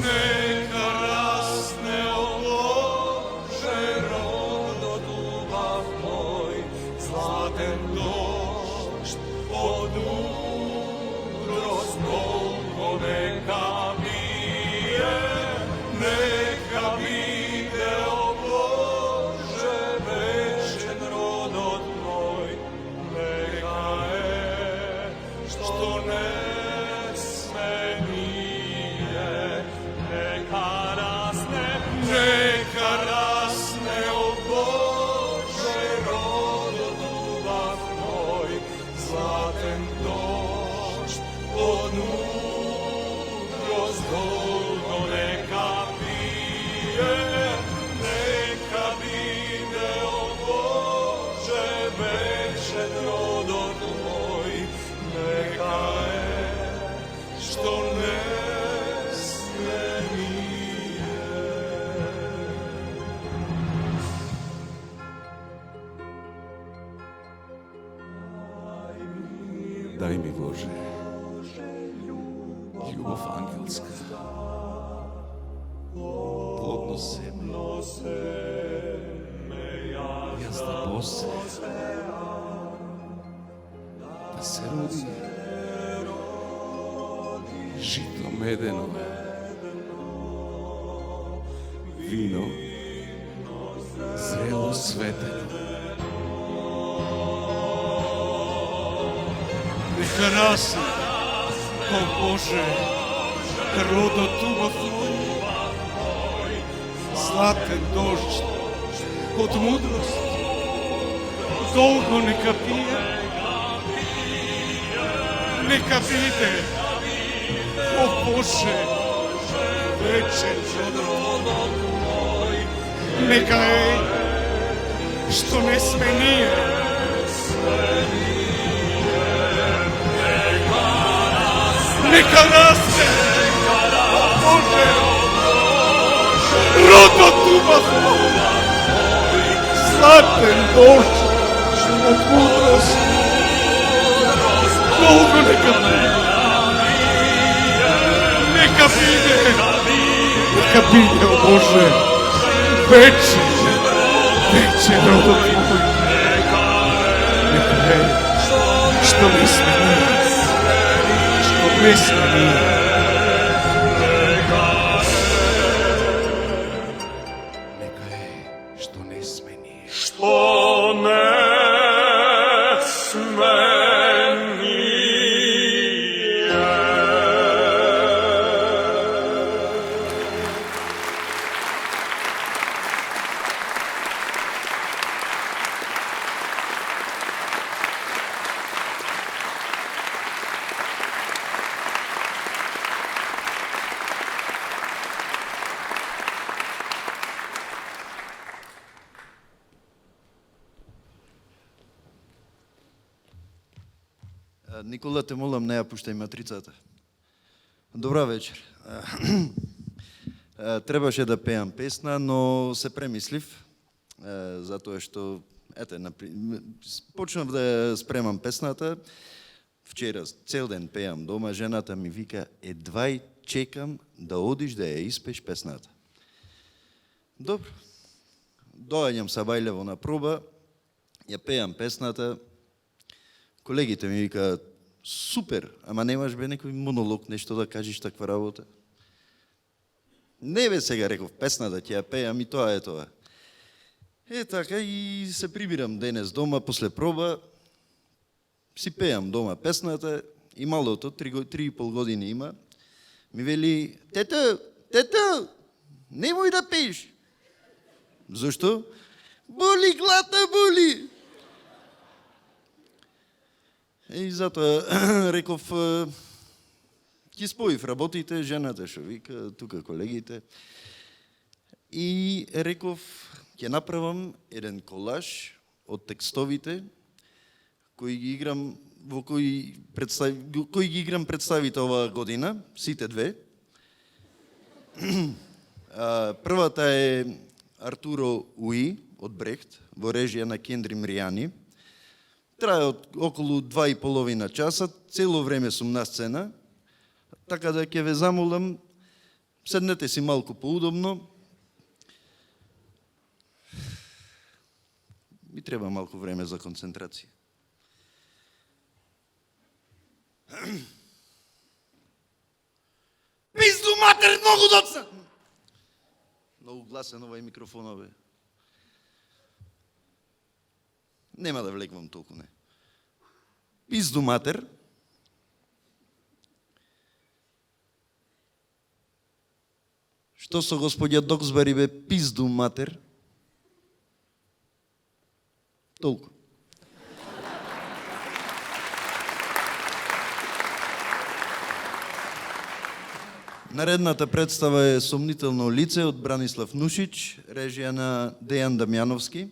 N: Neka rasne obloga Дай ми, Боже, љубов ангелска, плодно семе, јас да босе, да се роди жито медено, вино зрело светено.
O: Нека расне, о Боже, родот убавно, златен дожд од мудрост, долго нека пие, нека биде, о Боже, вечен родот мой, нека е, што не сме ние, нека расте, о Боже, родот убавно, златен дожд од мудрост, долго нека биде, нека биде, о Боже, вечен родот мой, нека е, што не сме ние, не сме ние.
N: Нека е, што не сме ние.
O: Што не сме
P: Никола, те молам, не ја пуштај матрицата. Добра вечер. Требаше да пеам песна, но се премислив, затоа што, почнав да ја спремам песната, вчера цел ден пеам дома, жената ми вика, едвај чекам да одиш да ја испеш песната. Добро. Доаѓам са Бајлево на проба, ја пеам песната, колегите ми викаат, супер, ама немаш бе некој монолог, нешто да кажеш таква работа? Не бе сега, реков, песна да ќе ја пеам и тоа е тоа. Така и се прибирам денес дома, после проба, си пеам дома песната и малото, 3,5 години има, ми вели, тето, немој да пееш. Зошто? Боли глата, боли. И затоа реков, ќе споив работите, жената што вика, тука колегите. И реков, ќе направам еден колаж од текстовите кои ги играм кои ги играм представите оваа година, сите две. Првата е Артуро Уи од Брехт во режија на Кендри Мријани. Трае околу 2,5 часа, цело време сум на сцена, така да ќе ве замолам, седнете си малку поудобно. Ми треба малку време за концентрација. Пизду матер, многу доца! Многу гласен овај микрофон, бе. Нема да влеквам толку, не. Пизду матер. Што со господја Доксбари, бе, пизду матер? Толку. Наредната представа е Сомнително лице од Бранислав Нушич, режија на Дејан Дамјановски.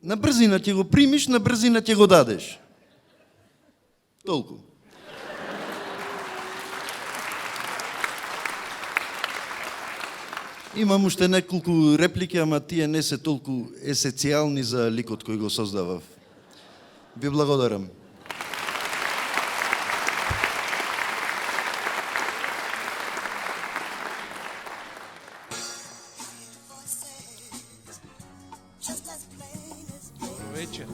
P: На брзина ќе го примиш, на брзина ќе го дадеш. Толку. Имам уште неколку реплики, ама тие не се толку есенцијални за ликот кој го создавав. Ви благодарам.
O: Добро вечер.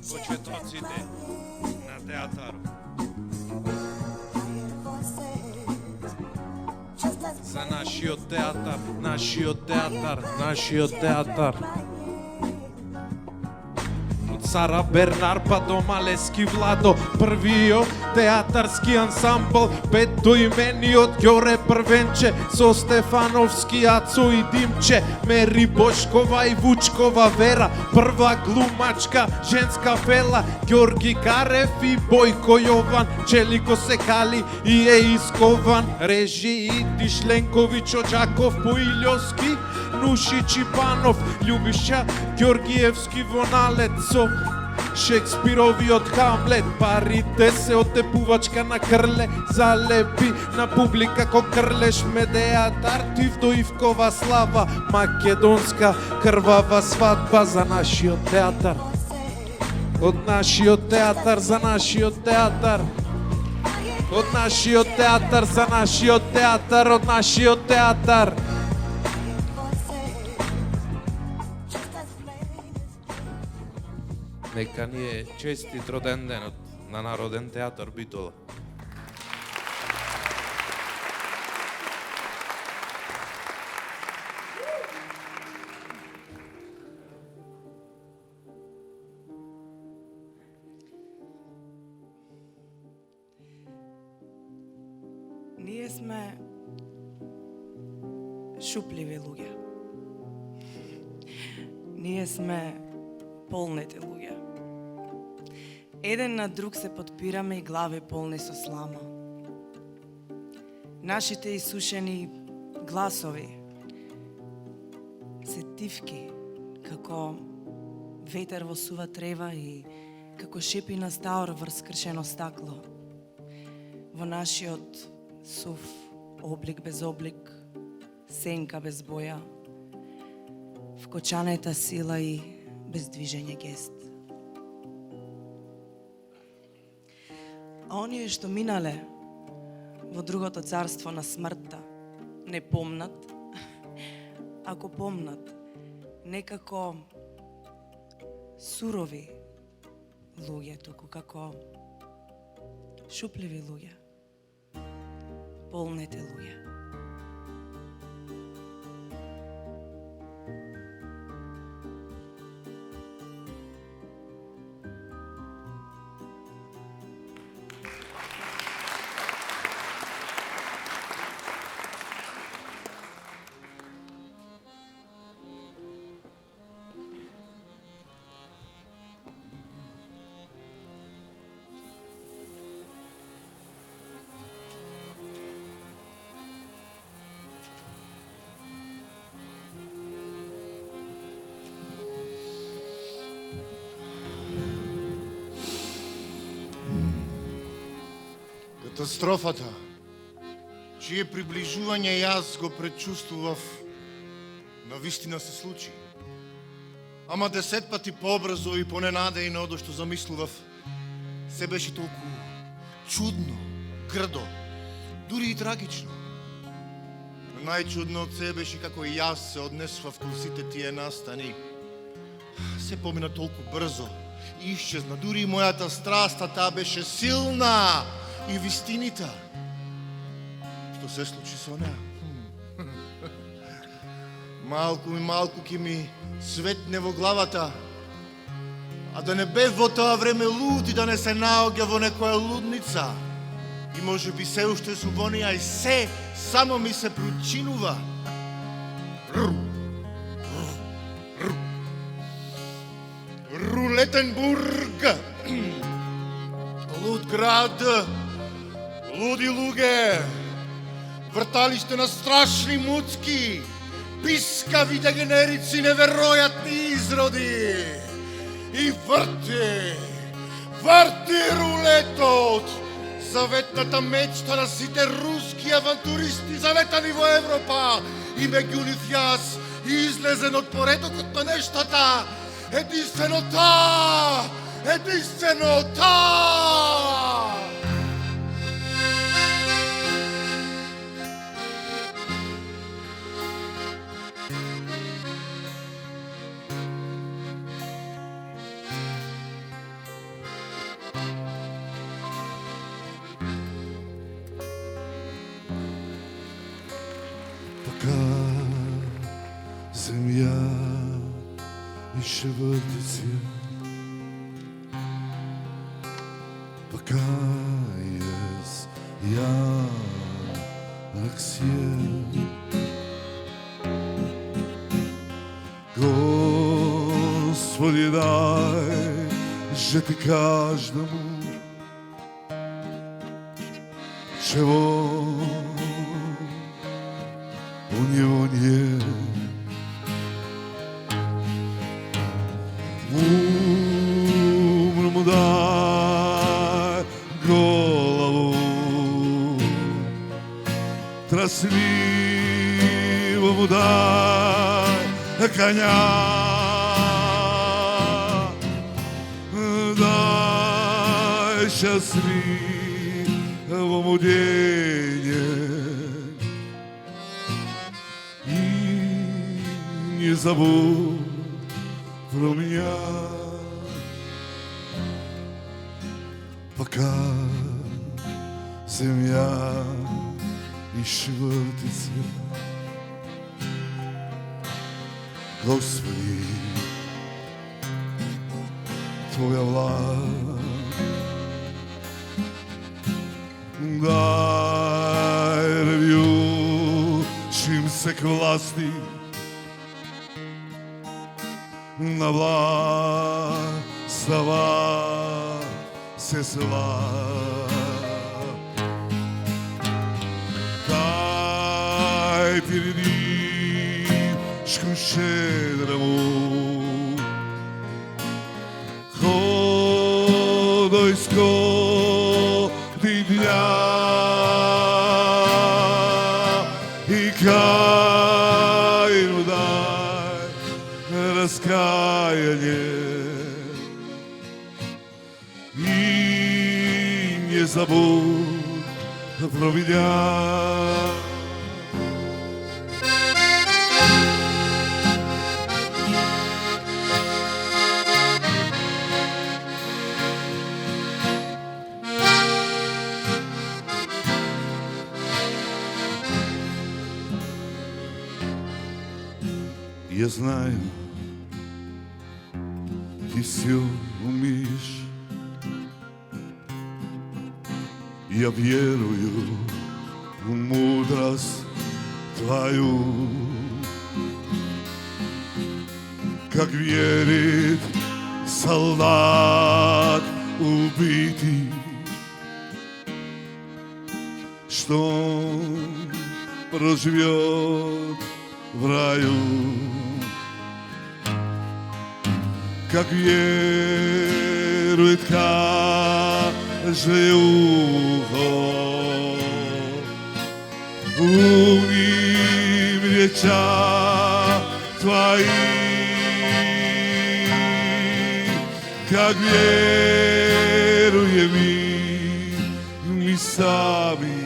O: Почетоците на театарот. За нашиот театар, нашиот театар, нашиот театар. Од Сара Бернар па до Малески Владо, првиот театарски ансамбл, петоимениот Ѓоре Првенче, со Стефановски Ацо и Димче, Мери Бошкова и Вучкова Вера, прва глумачка женска фела, Ѓорги Карев и Бојко Јован, Челико Секали и Еискован, режии Тишленковиќ Оџаков, Поилјовски, Нуши Чипанов, Љубиша Ѓоргиевски во налет со Шекспировиот Хамлет, парите се отепувачка на крле, залепи на публика ко крлеш Медеа Тартив до Ивкова слава, македонска крвава свадба за нашиот театар. Од нашиот театар за нашиот театар. Од нашиот театар за нашиот театар, од нашиот театар. Нека ни е честит роден денот на Народен театар Битола.
Q: Ние сме шупливи луѓе. Ние сме полнети луѓе. Еден на друг се подпираме и глави полни со слама. Нашите исушени гласови се тивки како ветер во сува трева и како шепи на стаор врз кршено стакло. Во нашиот сув облик без облик, сенка без боја, вкочаната сила и без движење гест. А оние што минале во другото царство на смртта не помнат, ако помнат, некако сурови луѓе, туку како шупливи луѓе, полнете луѓе.
J: Катастрофата, чие приближување јас го предчувствував, навистина се случи. Ама 10 пати пообрзо и поненадејно од што замислував, се беше толку чудно, грдо, дури и трагично. Но најчудно од се беше како и јас се однесвав кон сите тие настани. Се помина толку брзо и исчезна, дури и мојата страста, таа беше силна и вистинита. Што се случи со неа? Малку и малку ки ми светне во главата, а да не бев во тоа време луд и да не се наоѓа во некоја лудница. И може би се уште сум во неа и се само ми се причинува. Рулетенбург, луд град, луди луѓе, врталиште на страшни муцки, пискави дегенерици, неверојатни изроди. И врти рулетот, заветната мечта на сите руски авантуристи заветани во Европа и меѓу нив јас излезен од поредокот на нештата, единствено та!
N: Земја и шевърти пока jest jak się. Господи, дай жити каждому, чего у него нет. Умру дай голову, трусливому дай коня, дай счастливому денег и не забудь про меня, пока земля еще вертится. Господи, Твоя власть, дай рвющимся к власти на власть слова все слова. Дай передышку щедрому, ходой скоты дня и каину дай раскаяние и не забудь про меня. Я знаю, ты все умеешь. Я верую в мудрость Твою, как верит солдат убитый, что он проживет в раю. Как верует каждое ухо умным речам Твоим, как веруем мы сами,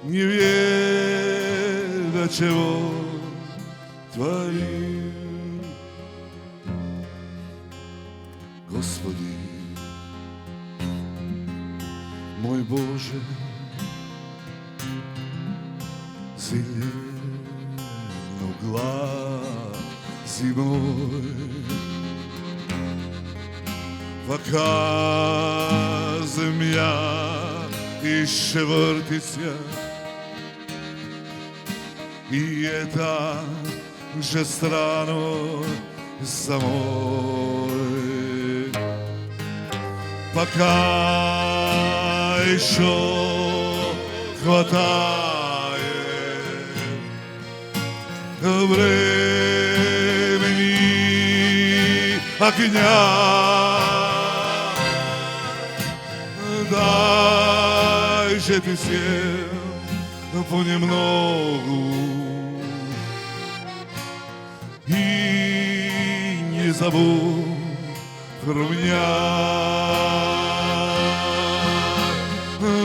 N: не веда чего Твоим. Господи, мой Боже, сильно глаз зимой, пока земля еще вертится, и это же странно самой. Пока еще хватает времени огня,
O: že ty sjel ponемногу и не забудь про меня.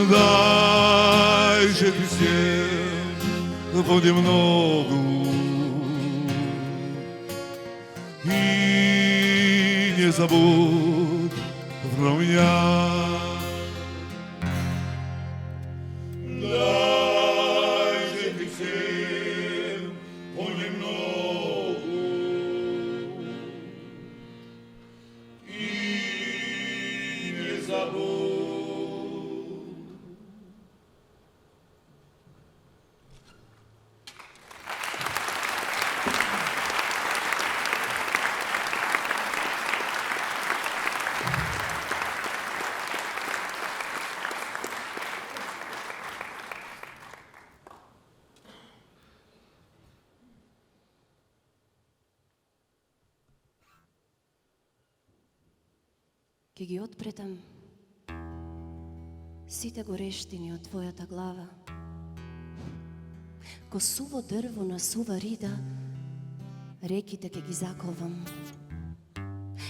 O: Дай же ты всем понемногу и не забудь про меня. Дай же ты всем понемногу и не забудь.
D: Ке ги отпретам сите горештини од твојата глава. Ко суво дрво на сува рида, реките ке ги заковам.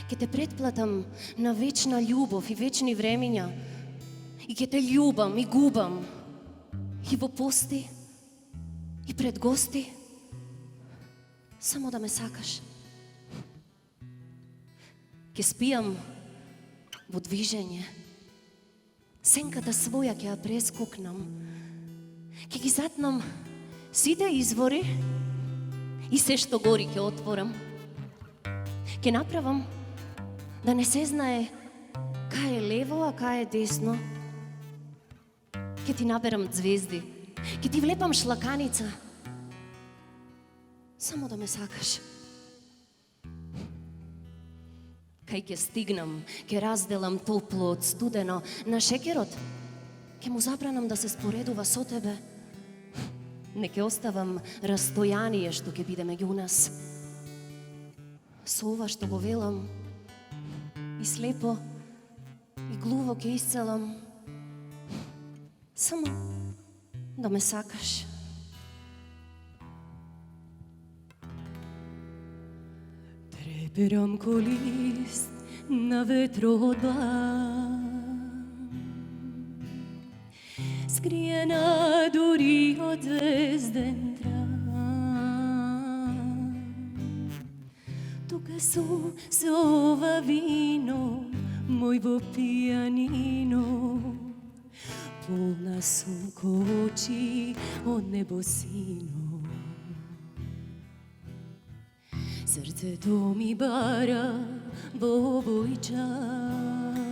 D: Ке те претплатам на вечна љубов и вечни времиња и ке те љубам и губам и во пости и пред гости, само да ме сакаш. Ке спијам во движење, сенката своја ќе ја прескокнам, ќе ги затнам сите извори и се што гори ќе отворам. Ќе направам да не се знае кај е лево, а кај е десно. Ќе ти наберам звезди, ќе ти влепам шлаканица, само да ме сакаш. Кај ќе стигнам, ќе разделам топло од студено, на шекерот ќе му забранам да се споредува со тебе. Не ќе оставам растојание што ќе биде меѓу нас. Со ова што го велам, и слепо, и глуво ќе исцелам, само да ме сакаш.
H: Треперам ко лист на ветрот благ, скриена дури од звезден траг. Тука сум со ова вино, мој во пијанино, полна сум ко очи од небосино. Срцето ми бара во овој час,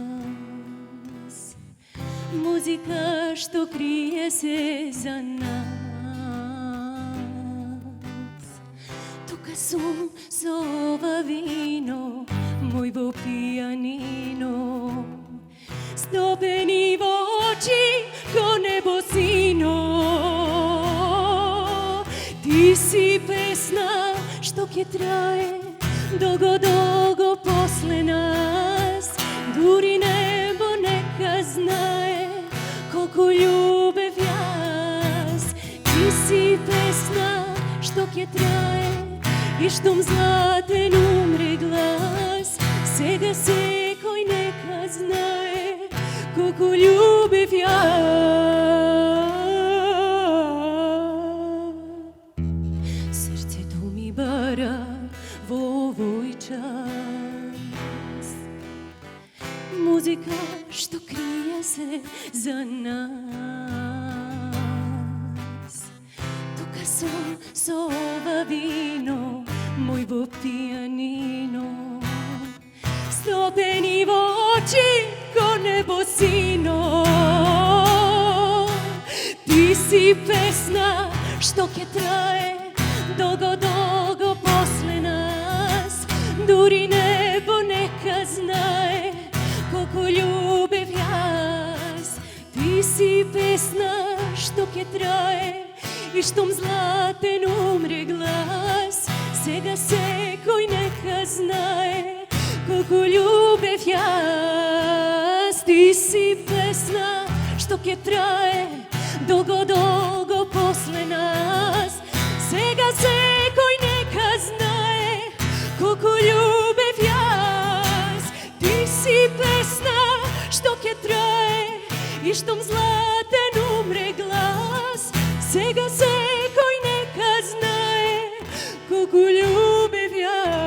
H: музика што крие се за нас. Тука сум со ова вино, мој во пијанино, стопени во очи ко небосино. Ти си песна што ќе трае долго после нас, дури небо нека знае колку љубев јас. Ти си песна што ќе трае и штом златен умре глас, сега секој нека знае колку љубев јас. Во овој час, музика што крие се за нас. Тука сум со ова вино, мој во пијанино, стопени во очи ко небосино. Ти си песна што ќе трае долго после нас, дури небо нека знае колку љубев јас. Ти си песна што ќе трае и штом златен умре глас, сега секој нека знае колку љубев јас. Ти си песна што što ќе трае долго, долго после нас. Сега секој нека знае колку љубев јас. Ти си песна што ќе трае и штом златен умре глас. Сега секој нека знае колку љубев јас.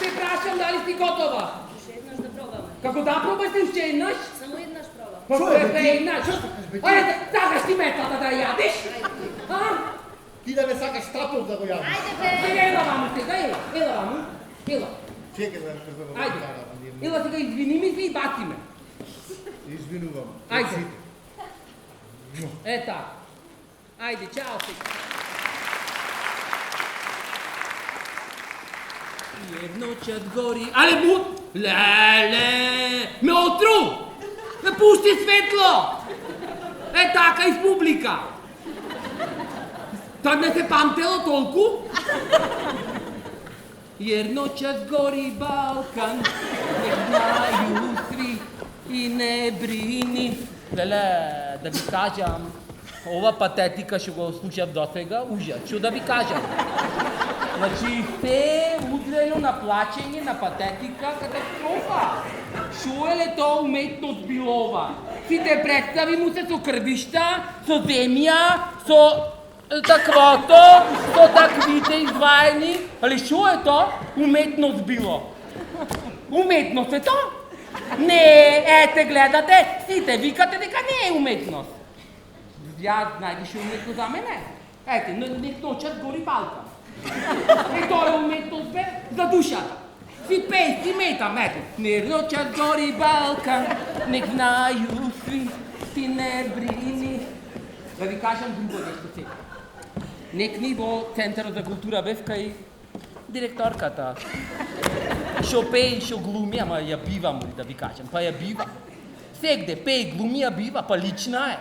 L: Те прашам дали си готова?
D: Уште еднаш да пробаме.
L: Како да пробаш ти уште еднаш?
D: Само еднаш пробам.
L: Па уште еднаш. Ајде, сакаш ти метлата да ја јадеш? А?
E: Ти да ме сакаш тапов да го јадам.
D: Ајде бе.
L: Ела ваму сега, ела ваму. Ела.
E: Чекай да ме презовам.
L: Ајде. Ела сега извини ми се и баци ме.
E: Извинувам.
L: Ајде. Е така. Ајде, чао сега. Едночат гори... Але бут! Леле! Ме отру! Ме пушти светло! Е така из публика! Tad ne se pamtelo толку? Едночат гори Балкан, не знаю сви и не брини. Леле, да ви кажам, ова патетика што го слушав досега, ужас, што да ви кажам. Значи, те удрено на плачење, на патетика, катастрофа. Шо е ли то уметност билова? Сите представи му се со крвишта, со земја, со таквото, со таквите издваени. Али шо е то? Уметност било. Уметност е то? Не, ете гледате, сите викате дека не е уметност. Ја знаете шо е уметност за мене? Ете, нек ночат гори Балкан. Е, тоа е уметност бе за душата. Си пей, си метам, ето. Не ночат гори Балкан, нек знаю си не брини. Да ви кажам друго нешто сега. Нек ни во Центарот за култура бев кај директорката. Шо пее и шо глуми, ама ја бива му да ви кажам, па ја бива. Сегде пее и глуми ја бива, па лична е.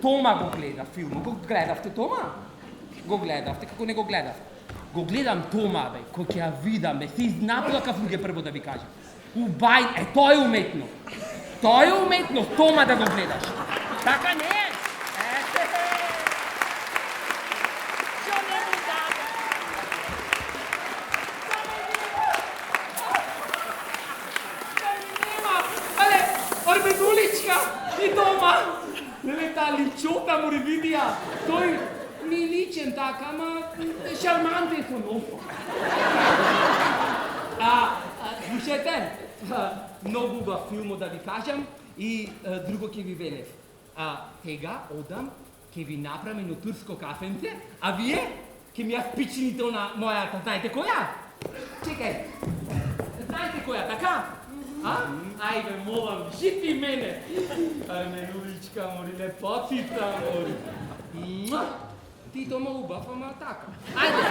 L: Тома го гледа филмот. Го гледавте Тома? Го гледавте, како не го гледав? Го гледам Тома, бе, кој ќе ја видам, бе, си наплакав луѓе прво да ви кажам. Убај, е, тоа е уметно. Тоа е уметно, Тома да го гледаш. Така не е. Шо не му даде? Нема, але, Арменуличка и Тома. Неле, таа личота му видија. Тој ми личен така, ама шармантен со нофо. Слушайте, многу убав филмот да ви кажам и друго ќе ви велев. Сега одам, ќе ви направам едно турско кафенце, а вие ќе ми ја спичините на мојата, знаете која? Чекај, знаете која, така? Ајде, молам, жити мене. Арменуличка, мори, лепотица, мори. Ти Тома убав, ама така. Ајде,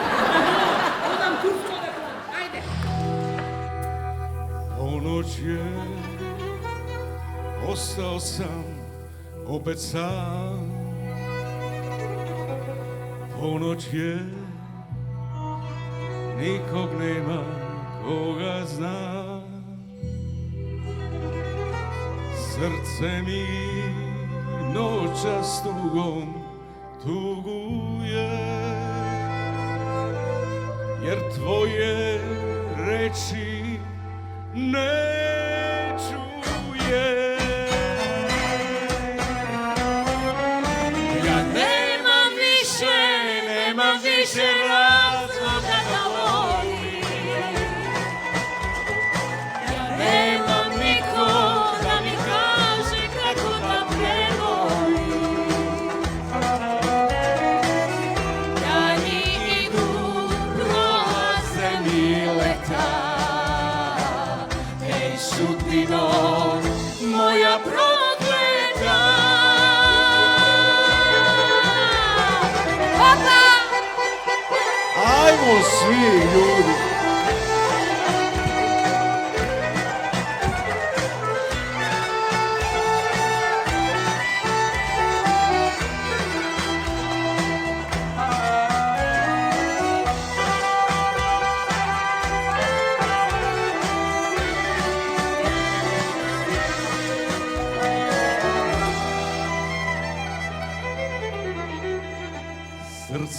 L: одам турско да гледам, ајде.
O: Поноć je ostao sam opet sam. Ponoć je nikog nema koga zna. Srce mi noćas tugom tuguje, jer tvoje reči ne čuje. Ja nemam više razloga da volim. Ja nemam niko da mi kaže kako da prevolim. Dani idu, prolaze mi leta. Šutino, moja prokleta. Opa! Ajmo svi ljudi.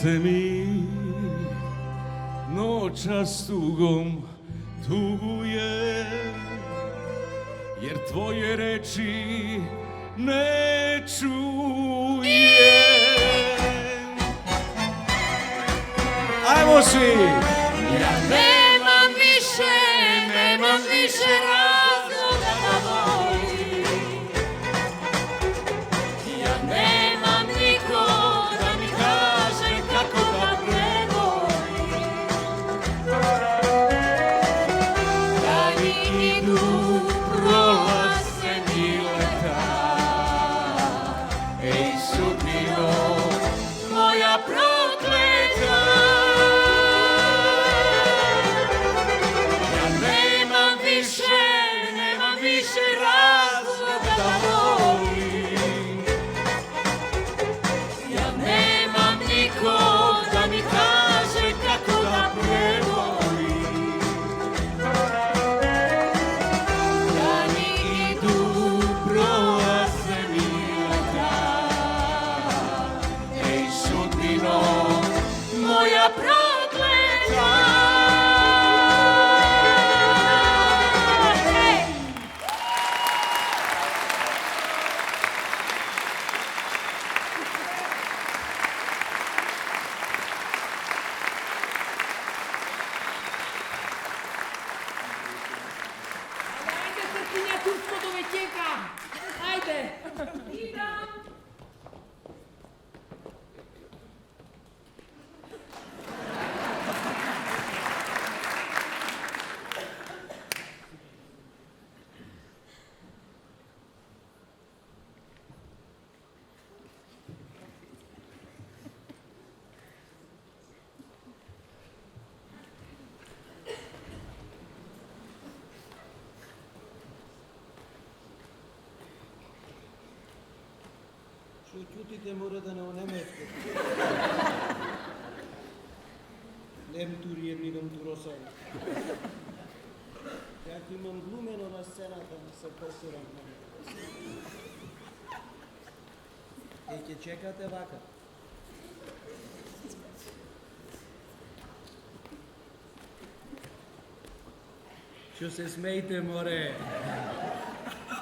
R: Срце ми noćas tugom tuguje, jer tvoje reči ne čujem. Ajmo svi!
H: Ja nemam više razloga da volim. Ja nemam niko da mi kaže kako da prebolim. Dani idu, prolaze mi leta. Ej, sudbino, moja prokleta. Nemam više razloga da volim. Ja nemam nikog da mi kaže kako da prebolim. Dani idu, prolaze mi leta. Ej, sudbino, moja prokleta.
L: Ajde!
B: Idam!
S: Чутите мора да не онемете. Нем турием нидам туросал. Ја ти имам глумено на сцената да се посирам. Е, ќе чекате вака. Што се смејте, море.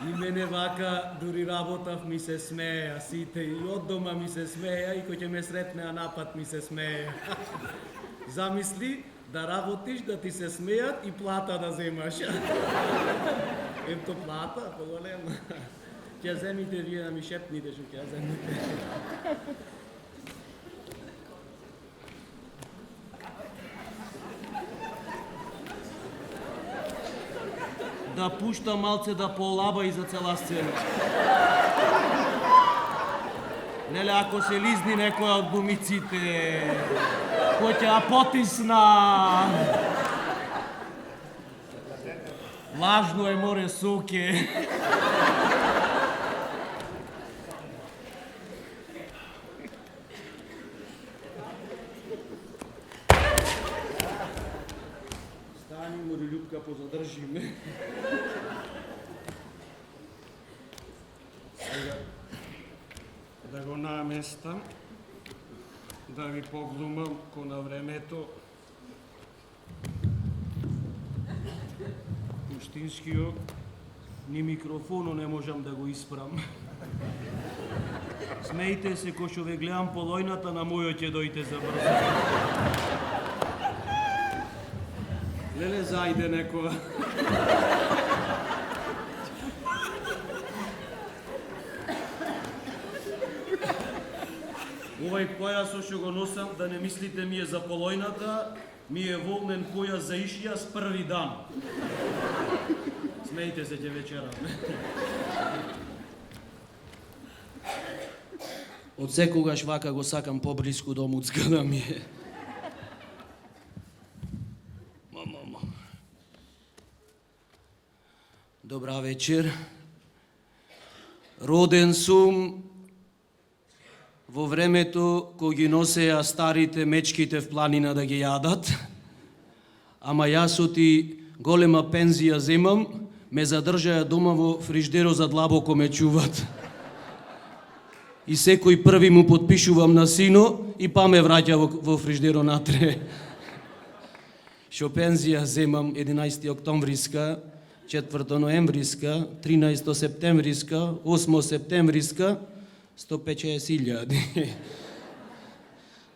S: И мене вака, дури работав ми се смеја, сите и од дома ми се смеја, и кој ќе ме сретне на напад ми се смеја. Замисли да работиш, да ти се смејат и плата да земаш. Ето плата, поголема. Ќе земите вие да ми шепните што ќе земите. Да пушта малце да полаба и за цела сцена. Неле, ако се лизни некоја од гумиците, кој ќе ја потисна. Важно е, море, суке. Стани, море, Любка, позадржи ме. Да го наместам, да ви поглумам ко на времето. Уштинскиот, ни микрофоно не можам да го испрам. Смејте се ко што ве гледам по лојната, на мојот ќе дојте за брзо. Леле, зајде некоја. Овај појас што го носам, да не мислите ми е за полојната, ми е волнен појас за ишјас први дан. Смејте се, ќе вечераме. Од секогаш вака го сакам поблиску до муцка да ми е. Мамо. Добра вечер. Роден сум во времето кој ги носеа старите мечките в планина да ги јадат, ама јас оти голема пензија земам, ме задржаја дома во фриждеро за длабоко ме чуват. И секој први му подпишувам на сино и па ме враќа во фриждеро натре. Шо пензија земам 11 октомвриска, 4 ноемвриска, 13 септемвриска, 8 септемвриска, 150.000.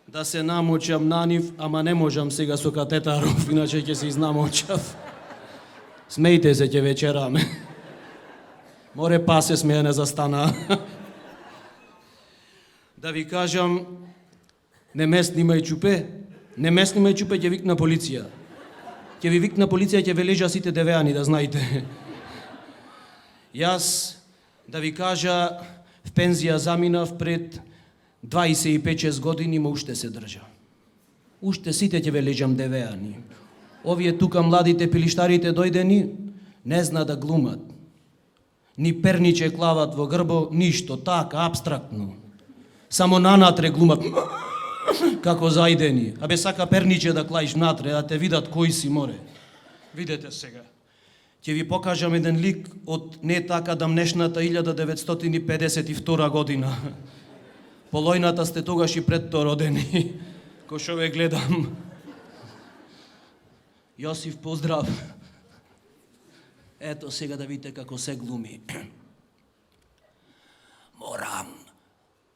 S: Да се намочам на нив, ама не можам сега со катетаров, иначе ќе се изнамочав. Смејте се, ќе вечераме. Море па се смеја не застана. Да ви кажам, не ме снимај чупе, ќе викна полиција. Ќе ви викна полиција, ќе ве лежа сите девеани, да знаете. Јас, да ви кажа, в пензија заминав пред 25-6 години, ма уште се држа. Уште сите ќе ве лежам девеани. Овие тука младите пилиштарите дојдени, не зна да глумат. Ни перниче клават во грбо, ништо, така, абстрактно. Само нанатре глумат, како заидени. Абе сака перниче да клаиш натре, да те видат кој си, море. Видете сега. Ќе ви покажам еден лик од не така дамнешната 1952 година. Полојната сте тогаш и пред то родени. Кој шо ве гледам. Јосиф, поздрав. Ето сега да видите како се глуми. Морам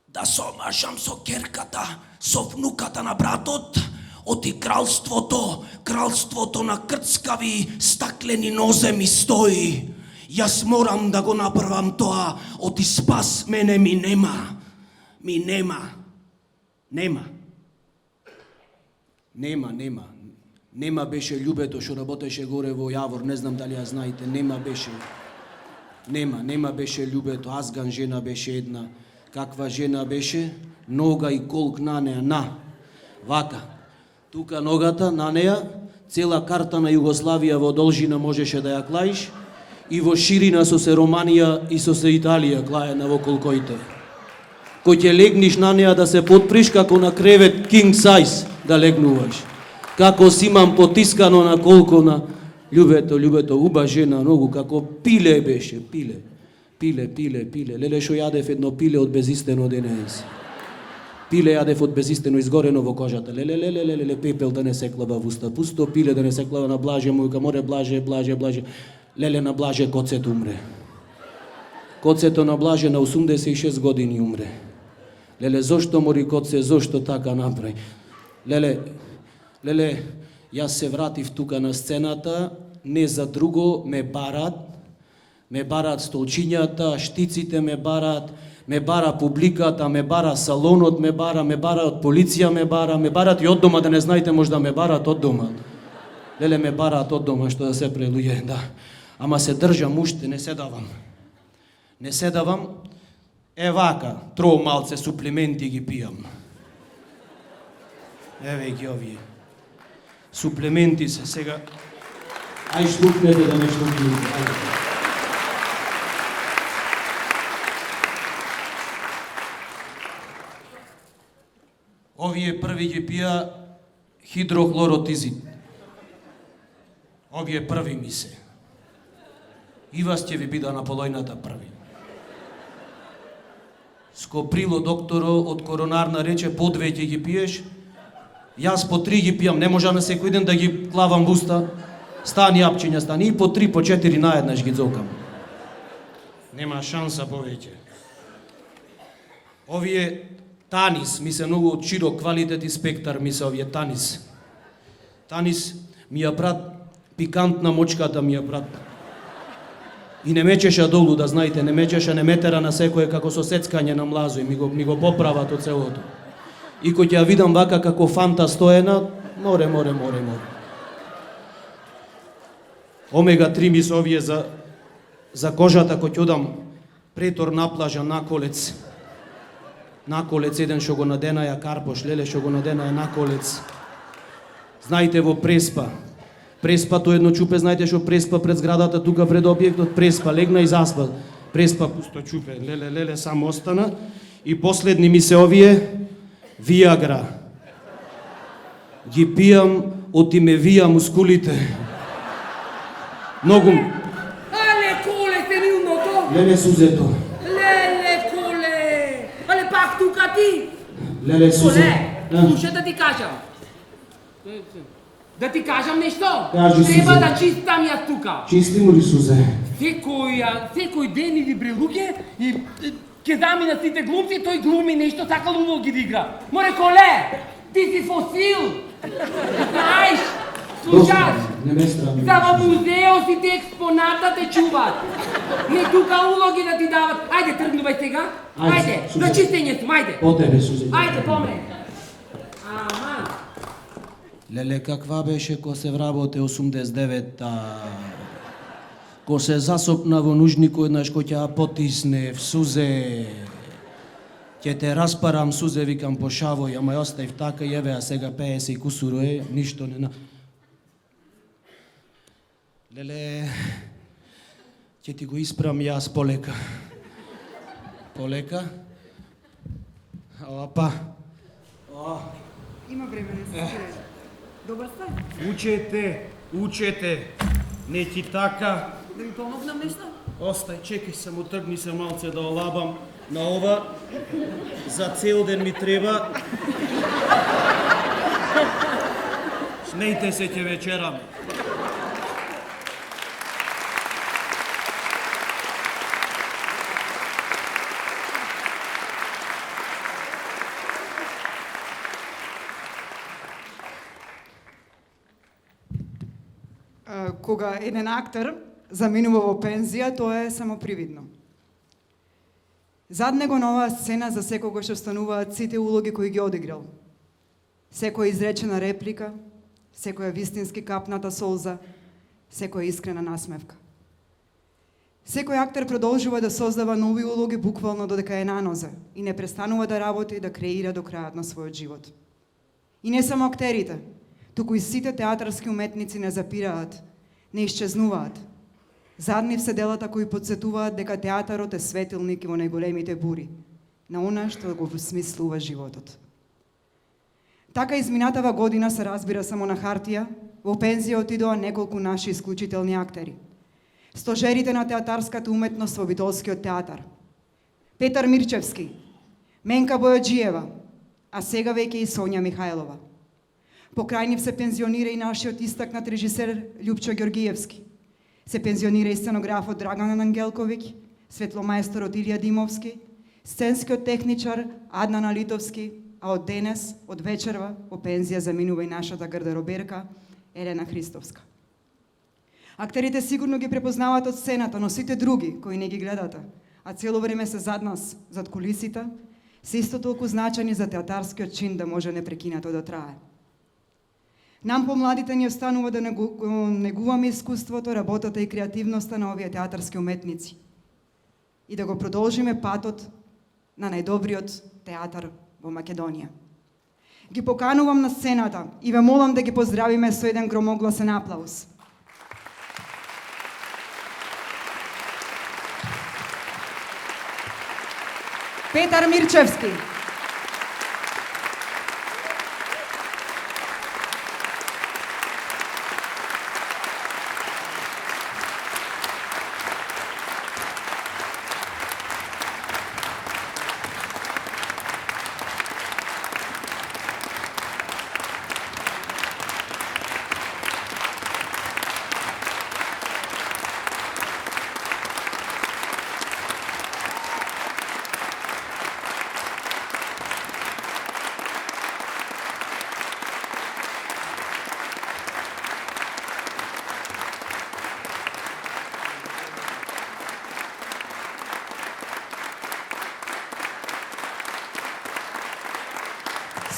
S: да сомашам со керката, со внуката на братот, оти кралството на крцкави стаклени ноземи стои. Јас морам да го направам тоа, оти спас мене ми нема. Нема беше љубето што работеше горе во Јавор, не знам дали ја знаете, нема беше љубето, азган жена беше една. Каква жена беше? Нога и колк на неа, вака. Тука ногата на неа, цела карта на Југославија во должина можеше да ја клаиш и во ширина со се Романија и со се Италија клаена во колкоите. Кој ќе легниш на неа да се потприш како на кревет king size да легнуваш. Како си имам потискано на колко на љубето, уба жена, многу, како пиле беше, пиле. Леле шо јадев едно пиле од безистено денес. Пиле јадев од безистено изгорено во кожата. Леле, пепел да не се клаба в уста. Пусто пиле да не се клаба на Блаже, мојка, море Блаже. Леле на Блаже коцето умре. Коцето на Блаже на 86 години умре. Леле, зошто мори коце, зошто така направи? Леле, јас се вратив тука на сцената, не за друго, ме барат столчињата, штиците ме бара публиката, ме бара салонот, ме бара од полиција, ме барат и од дома, да не знаете, можда ме барат од дома. Леле, ме барат од дома, што да се прелуѓе, да. Ама се држам уште, не се давам. Вака, тро малце суплементи ги пијам. Еве ги овие. Суплементи се сега. Ај штукнете да не штукнете. Овие први ги пија хидрохлоротизид. Овие први ми се. И вас ќе ви бида на полојната први. Скоприло докторо од коронарна рече, по 2 ќе ги пиеш. Јас по 3 ги пијам, не можам на секој ден да ги клавам в уста. Стани апчиња, стани и по 3, по 4 наеднаш ги дзокам. Нема шанса повеќе. Овие Танис, ми се многу од широк квалитет и спектар, ми се овие Танис. Танис ми ја брат, пикантна мочката ми ја брат. И не мечеша долу, да знаете, не метера на секој како со сецкање на млазо и ми го поправат од целото. И кој ќе ја видам вака како фанта стоена, море. Омега-3 ми се овие за кожата кој ќе одам претор на плажа на колец. На колец еден што го наденаја Карпош, леле што го наденаја на колец. Знаете во Преспа. Преспа тоа едно чупе, знаете што Преспа пред зградата тука пред објектот, Преспа легна и заспа. Преспа пусто чупе, леле само остана. И последни ми се овие Виагра. Ги пијам, оти ме вија мускулите. Многу.
B: Ale kole te mi unoto.
S: Леле сузето.
B: Ale pак тука ти.
S: Леле сузе.
L: слушай да ти кажам. Да ти кажам нешто.
S: Кажи,
L: Треба
S: Сузе.
L: да чистам јас тука.
S: Чисти му ли сузе?
L: Секој ден или брелуѓе и ќе замина сите глумци, тој глуми нешто, сакал улоги да игра. Море коле, ти си фосил. Знаеш, слушаш?
S: Не ме страми.
L: За во музео сите експоната те чуват. Не тука улоги да ти дават. Ајде, тргнувај сега. Ајде,
S: Сузе.
L: на чистење сум, ајде.
S: По тебе, Сузе.
L: Ајде, по мене. Аман.
S: Леле, каква беше ко се вработе 89-та? Ко се засопна во нужнико еднаш ко ќе ја потисне в сузе. Ќе те распарам сузе, викам по шавој, ама ја оставив така и еве, а сега 50 и кусуро е, ништо не на... Леле, ќе ти го испрам јас полека. Полека? Опа.
G: Има време, не се спирай. Добар сте?
S: Учете, не ти така.
G: Да ви помогнам нешто?
S: Остай, чекай само, тргни се малце да олабам на ова. За цел ден ми треба. Смејте се, ќе вечераме.
G: Кога еден актер заминува во пензија, тоа е само привидно. Зад него на оваа сцена за секогаш остануваат сите улоги кои ги одиграл. Секоја изречена реплика, секоја вистински капната солза, секоја искрена насмевка. Секој актер продолжува да создава нови улоги буквално додека е на нозе и не престанува да работи и да креира до крајот на својот живот. И не само актерите, туку и сите театарски уметници не запираат, не исчезнуваат. Зад нив се делата кои подсетуваат дека театарот е светилник во најголемите бури, на она што го смислува животот. Така изминатава година се разбира само на хартија, во пензија отидоа неколку наши исклучителни актери. Стожерите на театарската уметност во Битолскиот театар. Петар Мирчевски, Менка Бојаджиева, а сега веќе и Сонја Михајлова. Покрај нив се пензионира и нашиот истакнат режисер Љупчо Ѓоргиевски. Се пензионира и сценографот Драган Ангелковиќ, светломајсторот Илија Димовски, сценскиот техничар Аднан Алитовски, а од денес, од вечерва, во пензија заминува и нашата гардероберка Елена Христовска. Актерите сигурно ги препознаваат од сцената, но сите други кои не ги гледате, а цело време се зад нас, зад кулисите, се исто толку значени за театарскиот чин да може непрекинато да трае. Нам помладите ни останува да негуваме искуството, работата и креативноста на овие театарски уметници и да го продолжиме патот на најдобриот театар во Македонија. Ги поканувам на сцената и ве молам да ги поздравиме со еден громогласен аплауз. Петар Мирчевски.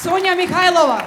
G: Сонја Михајлова.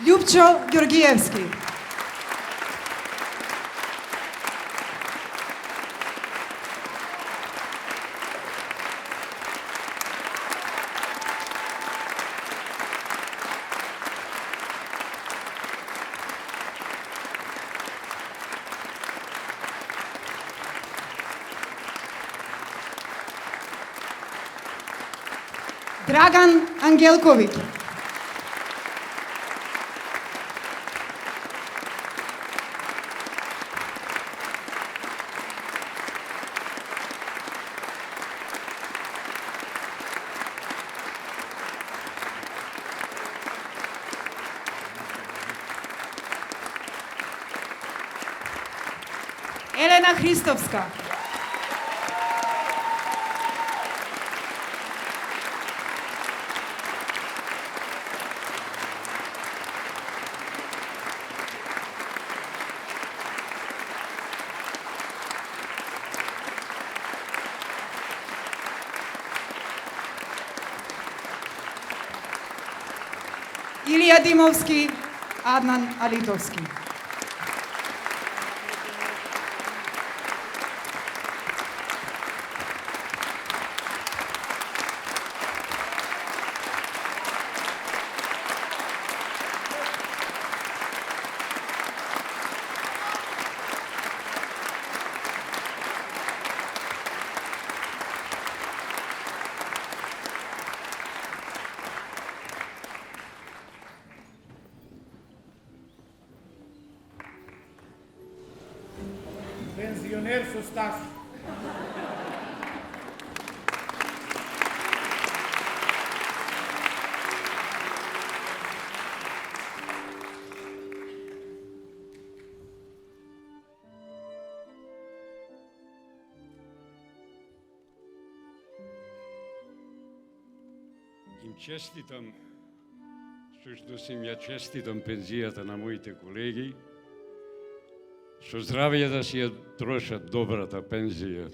G: Љупчо Ѓоргиевски. Драган Ангелковиќ. Елена Христовска. Илија Димовски, Аднан Алитовски.
C: Пензионер со стаж.
T: Им честитам, всушност им ја честитам пензијата на моите колеги, со здравје да си ја трошат добрата пензија.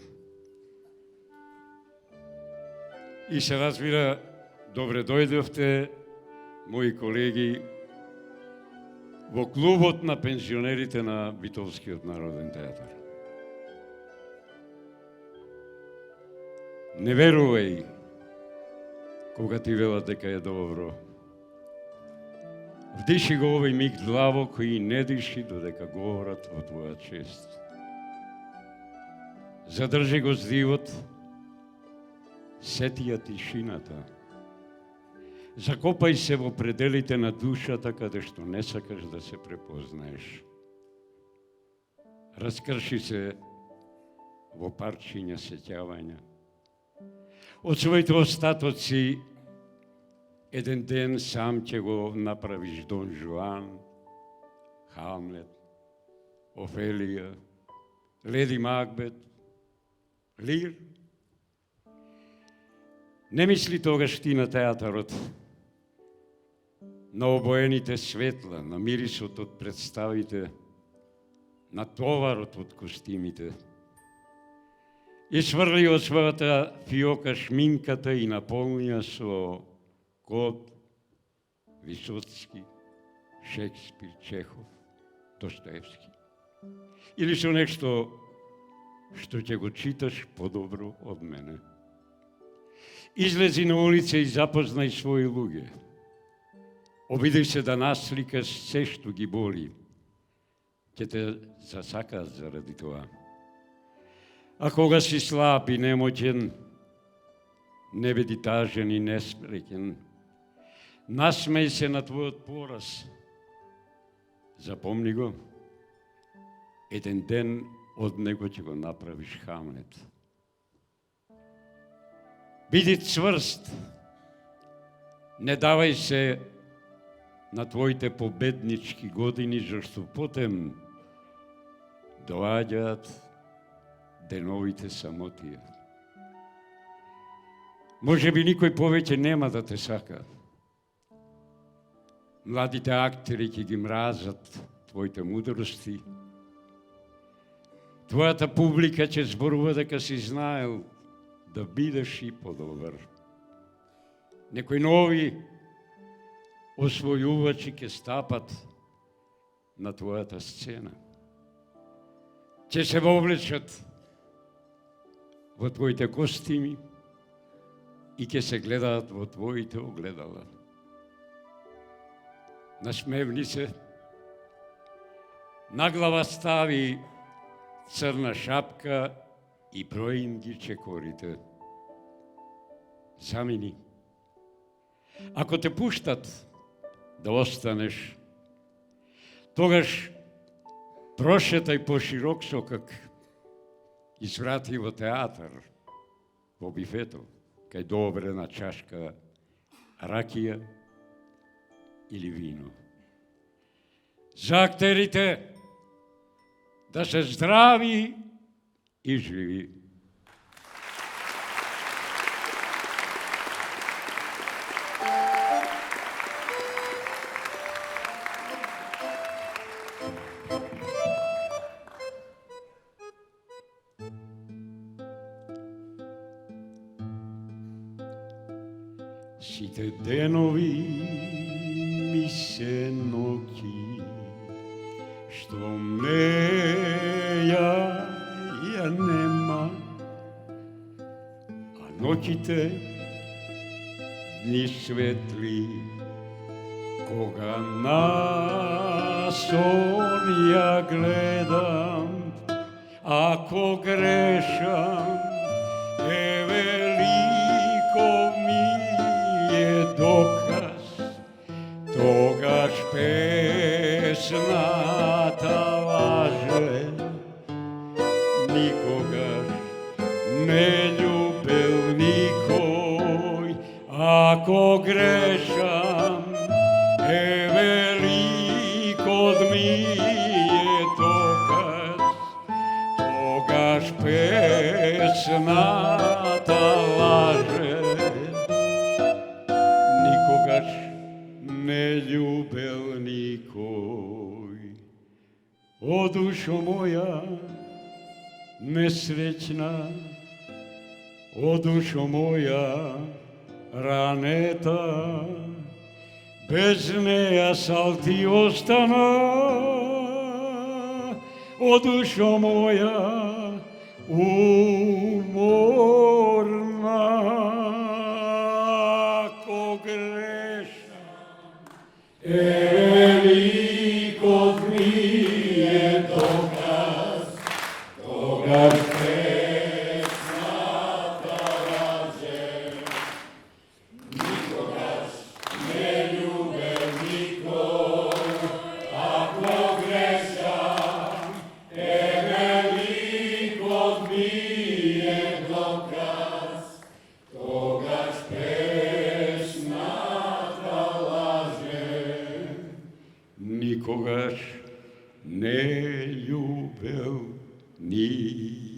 T: И се разбира, добре дојдовте, мои колеги, во клубот на пензионерите на Битолскиот народен театар. Не верувај кога ти велат дека е добро. Вдиши го овој миг длабоко и не диши додека говорат во твоја чест. Задржи го здивот, сети ја тишината. Закопај се во пределите на душата каде што не сакаш да се препознаеш. Раскрши се во парчиња сеќавања. Од своите остатоци еден ден сам ќе го направиш Дон Жуан, Хамлет, Офелија, Леди Макбет, Лир. Не мисли тогаш ти на театарот, на обоените светла, на мирисот од представите, на товарот од костимите. И сврли од својата фиока шминката и наполнија со Код, Висоцки, Шекспир, Чехов, Достоевски. Или со нешто што ќе го читаш подобро од мене. Излези на улица и запознај своји луѓе. Обидеј се да насликаш се што ги боли. Ќе те засакаат заради тоа. А кога си слаб и немоќен, не биди тажен и неспреќен. Насмеј се на твојот пораз. Запомни го, еден ден од него ќе го направиш Хамлет. Биди цврст, не давај се на твоите победнички години, зашто потем доаѓаат деновите самотија. Може би никој повеќе нема да те сака. Младите актери ќе ги мразат твоите мудрости. Твојата публика ќе зборува дека си знаел да бидеш и подобар. Некои нови освојувачи ќе стапат на твојата сцена. Ќе се вовлечат во твоите костими и ќе се гледаат во твоите огледала. Насмевни се, на глава стави црна шапка и броим ги чекорите. Замини, Ако те пуштат да останеш, тогаш прошетај поширок сокак и сврати во театар, во бифето, кај дообрена чашка ракија или вино. За актерите да се здрави и живи. Сите денови ми се ноќи, што ја нема, а ноќите дни светли, кога на сон ја гледам, ако грешам, е великов ми е доказ, тогаш песната лаже, никогаш не љубел никој, ако грешам, е великот ми е доказ, тогаш песната лаже, никогаш не љубел никој. О, душо моја, несреќна, о, душо моја, ранета, без неја сал ти остана. О, душо моја, уморна, ако грешам, великот ми е доказ, тогаш песната лаже, никогаш не љубел никој, ако грешам, великот ми е доказ, тогаш песната лаже, никогаш не љубел никој.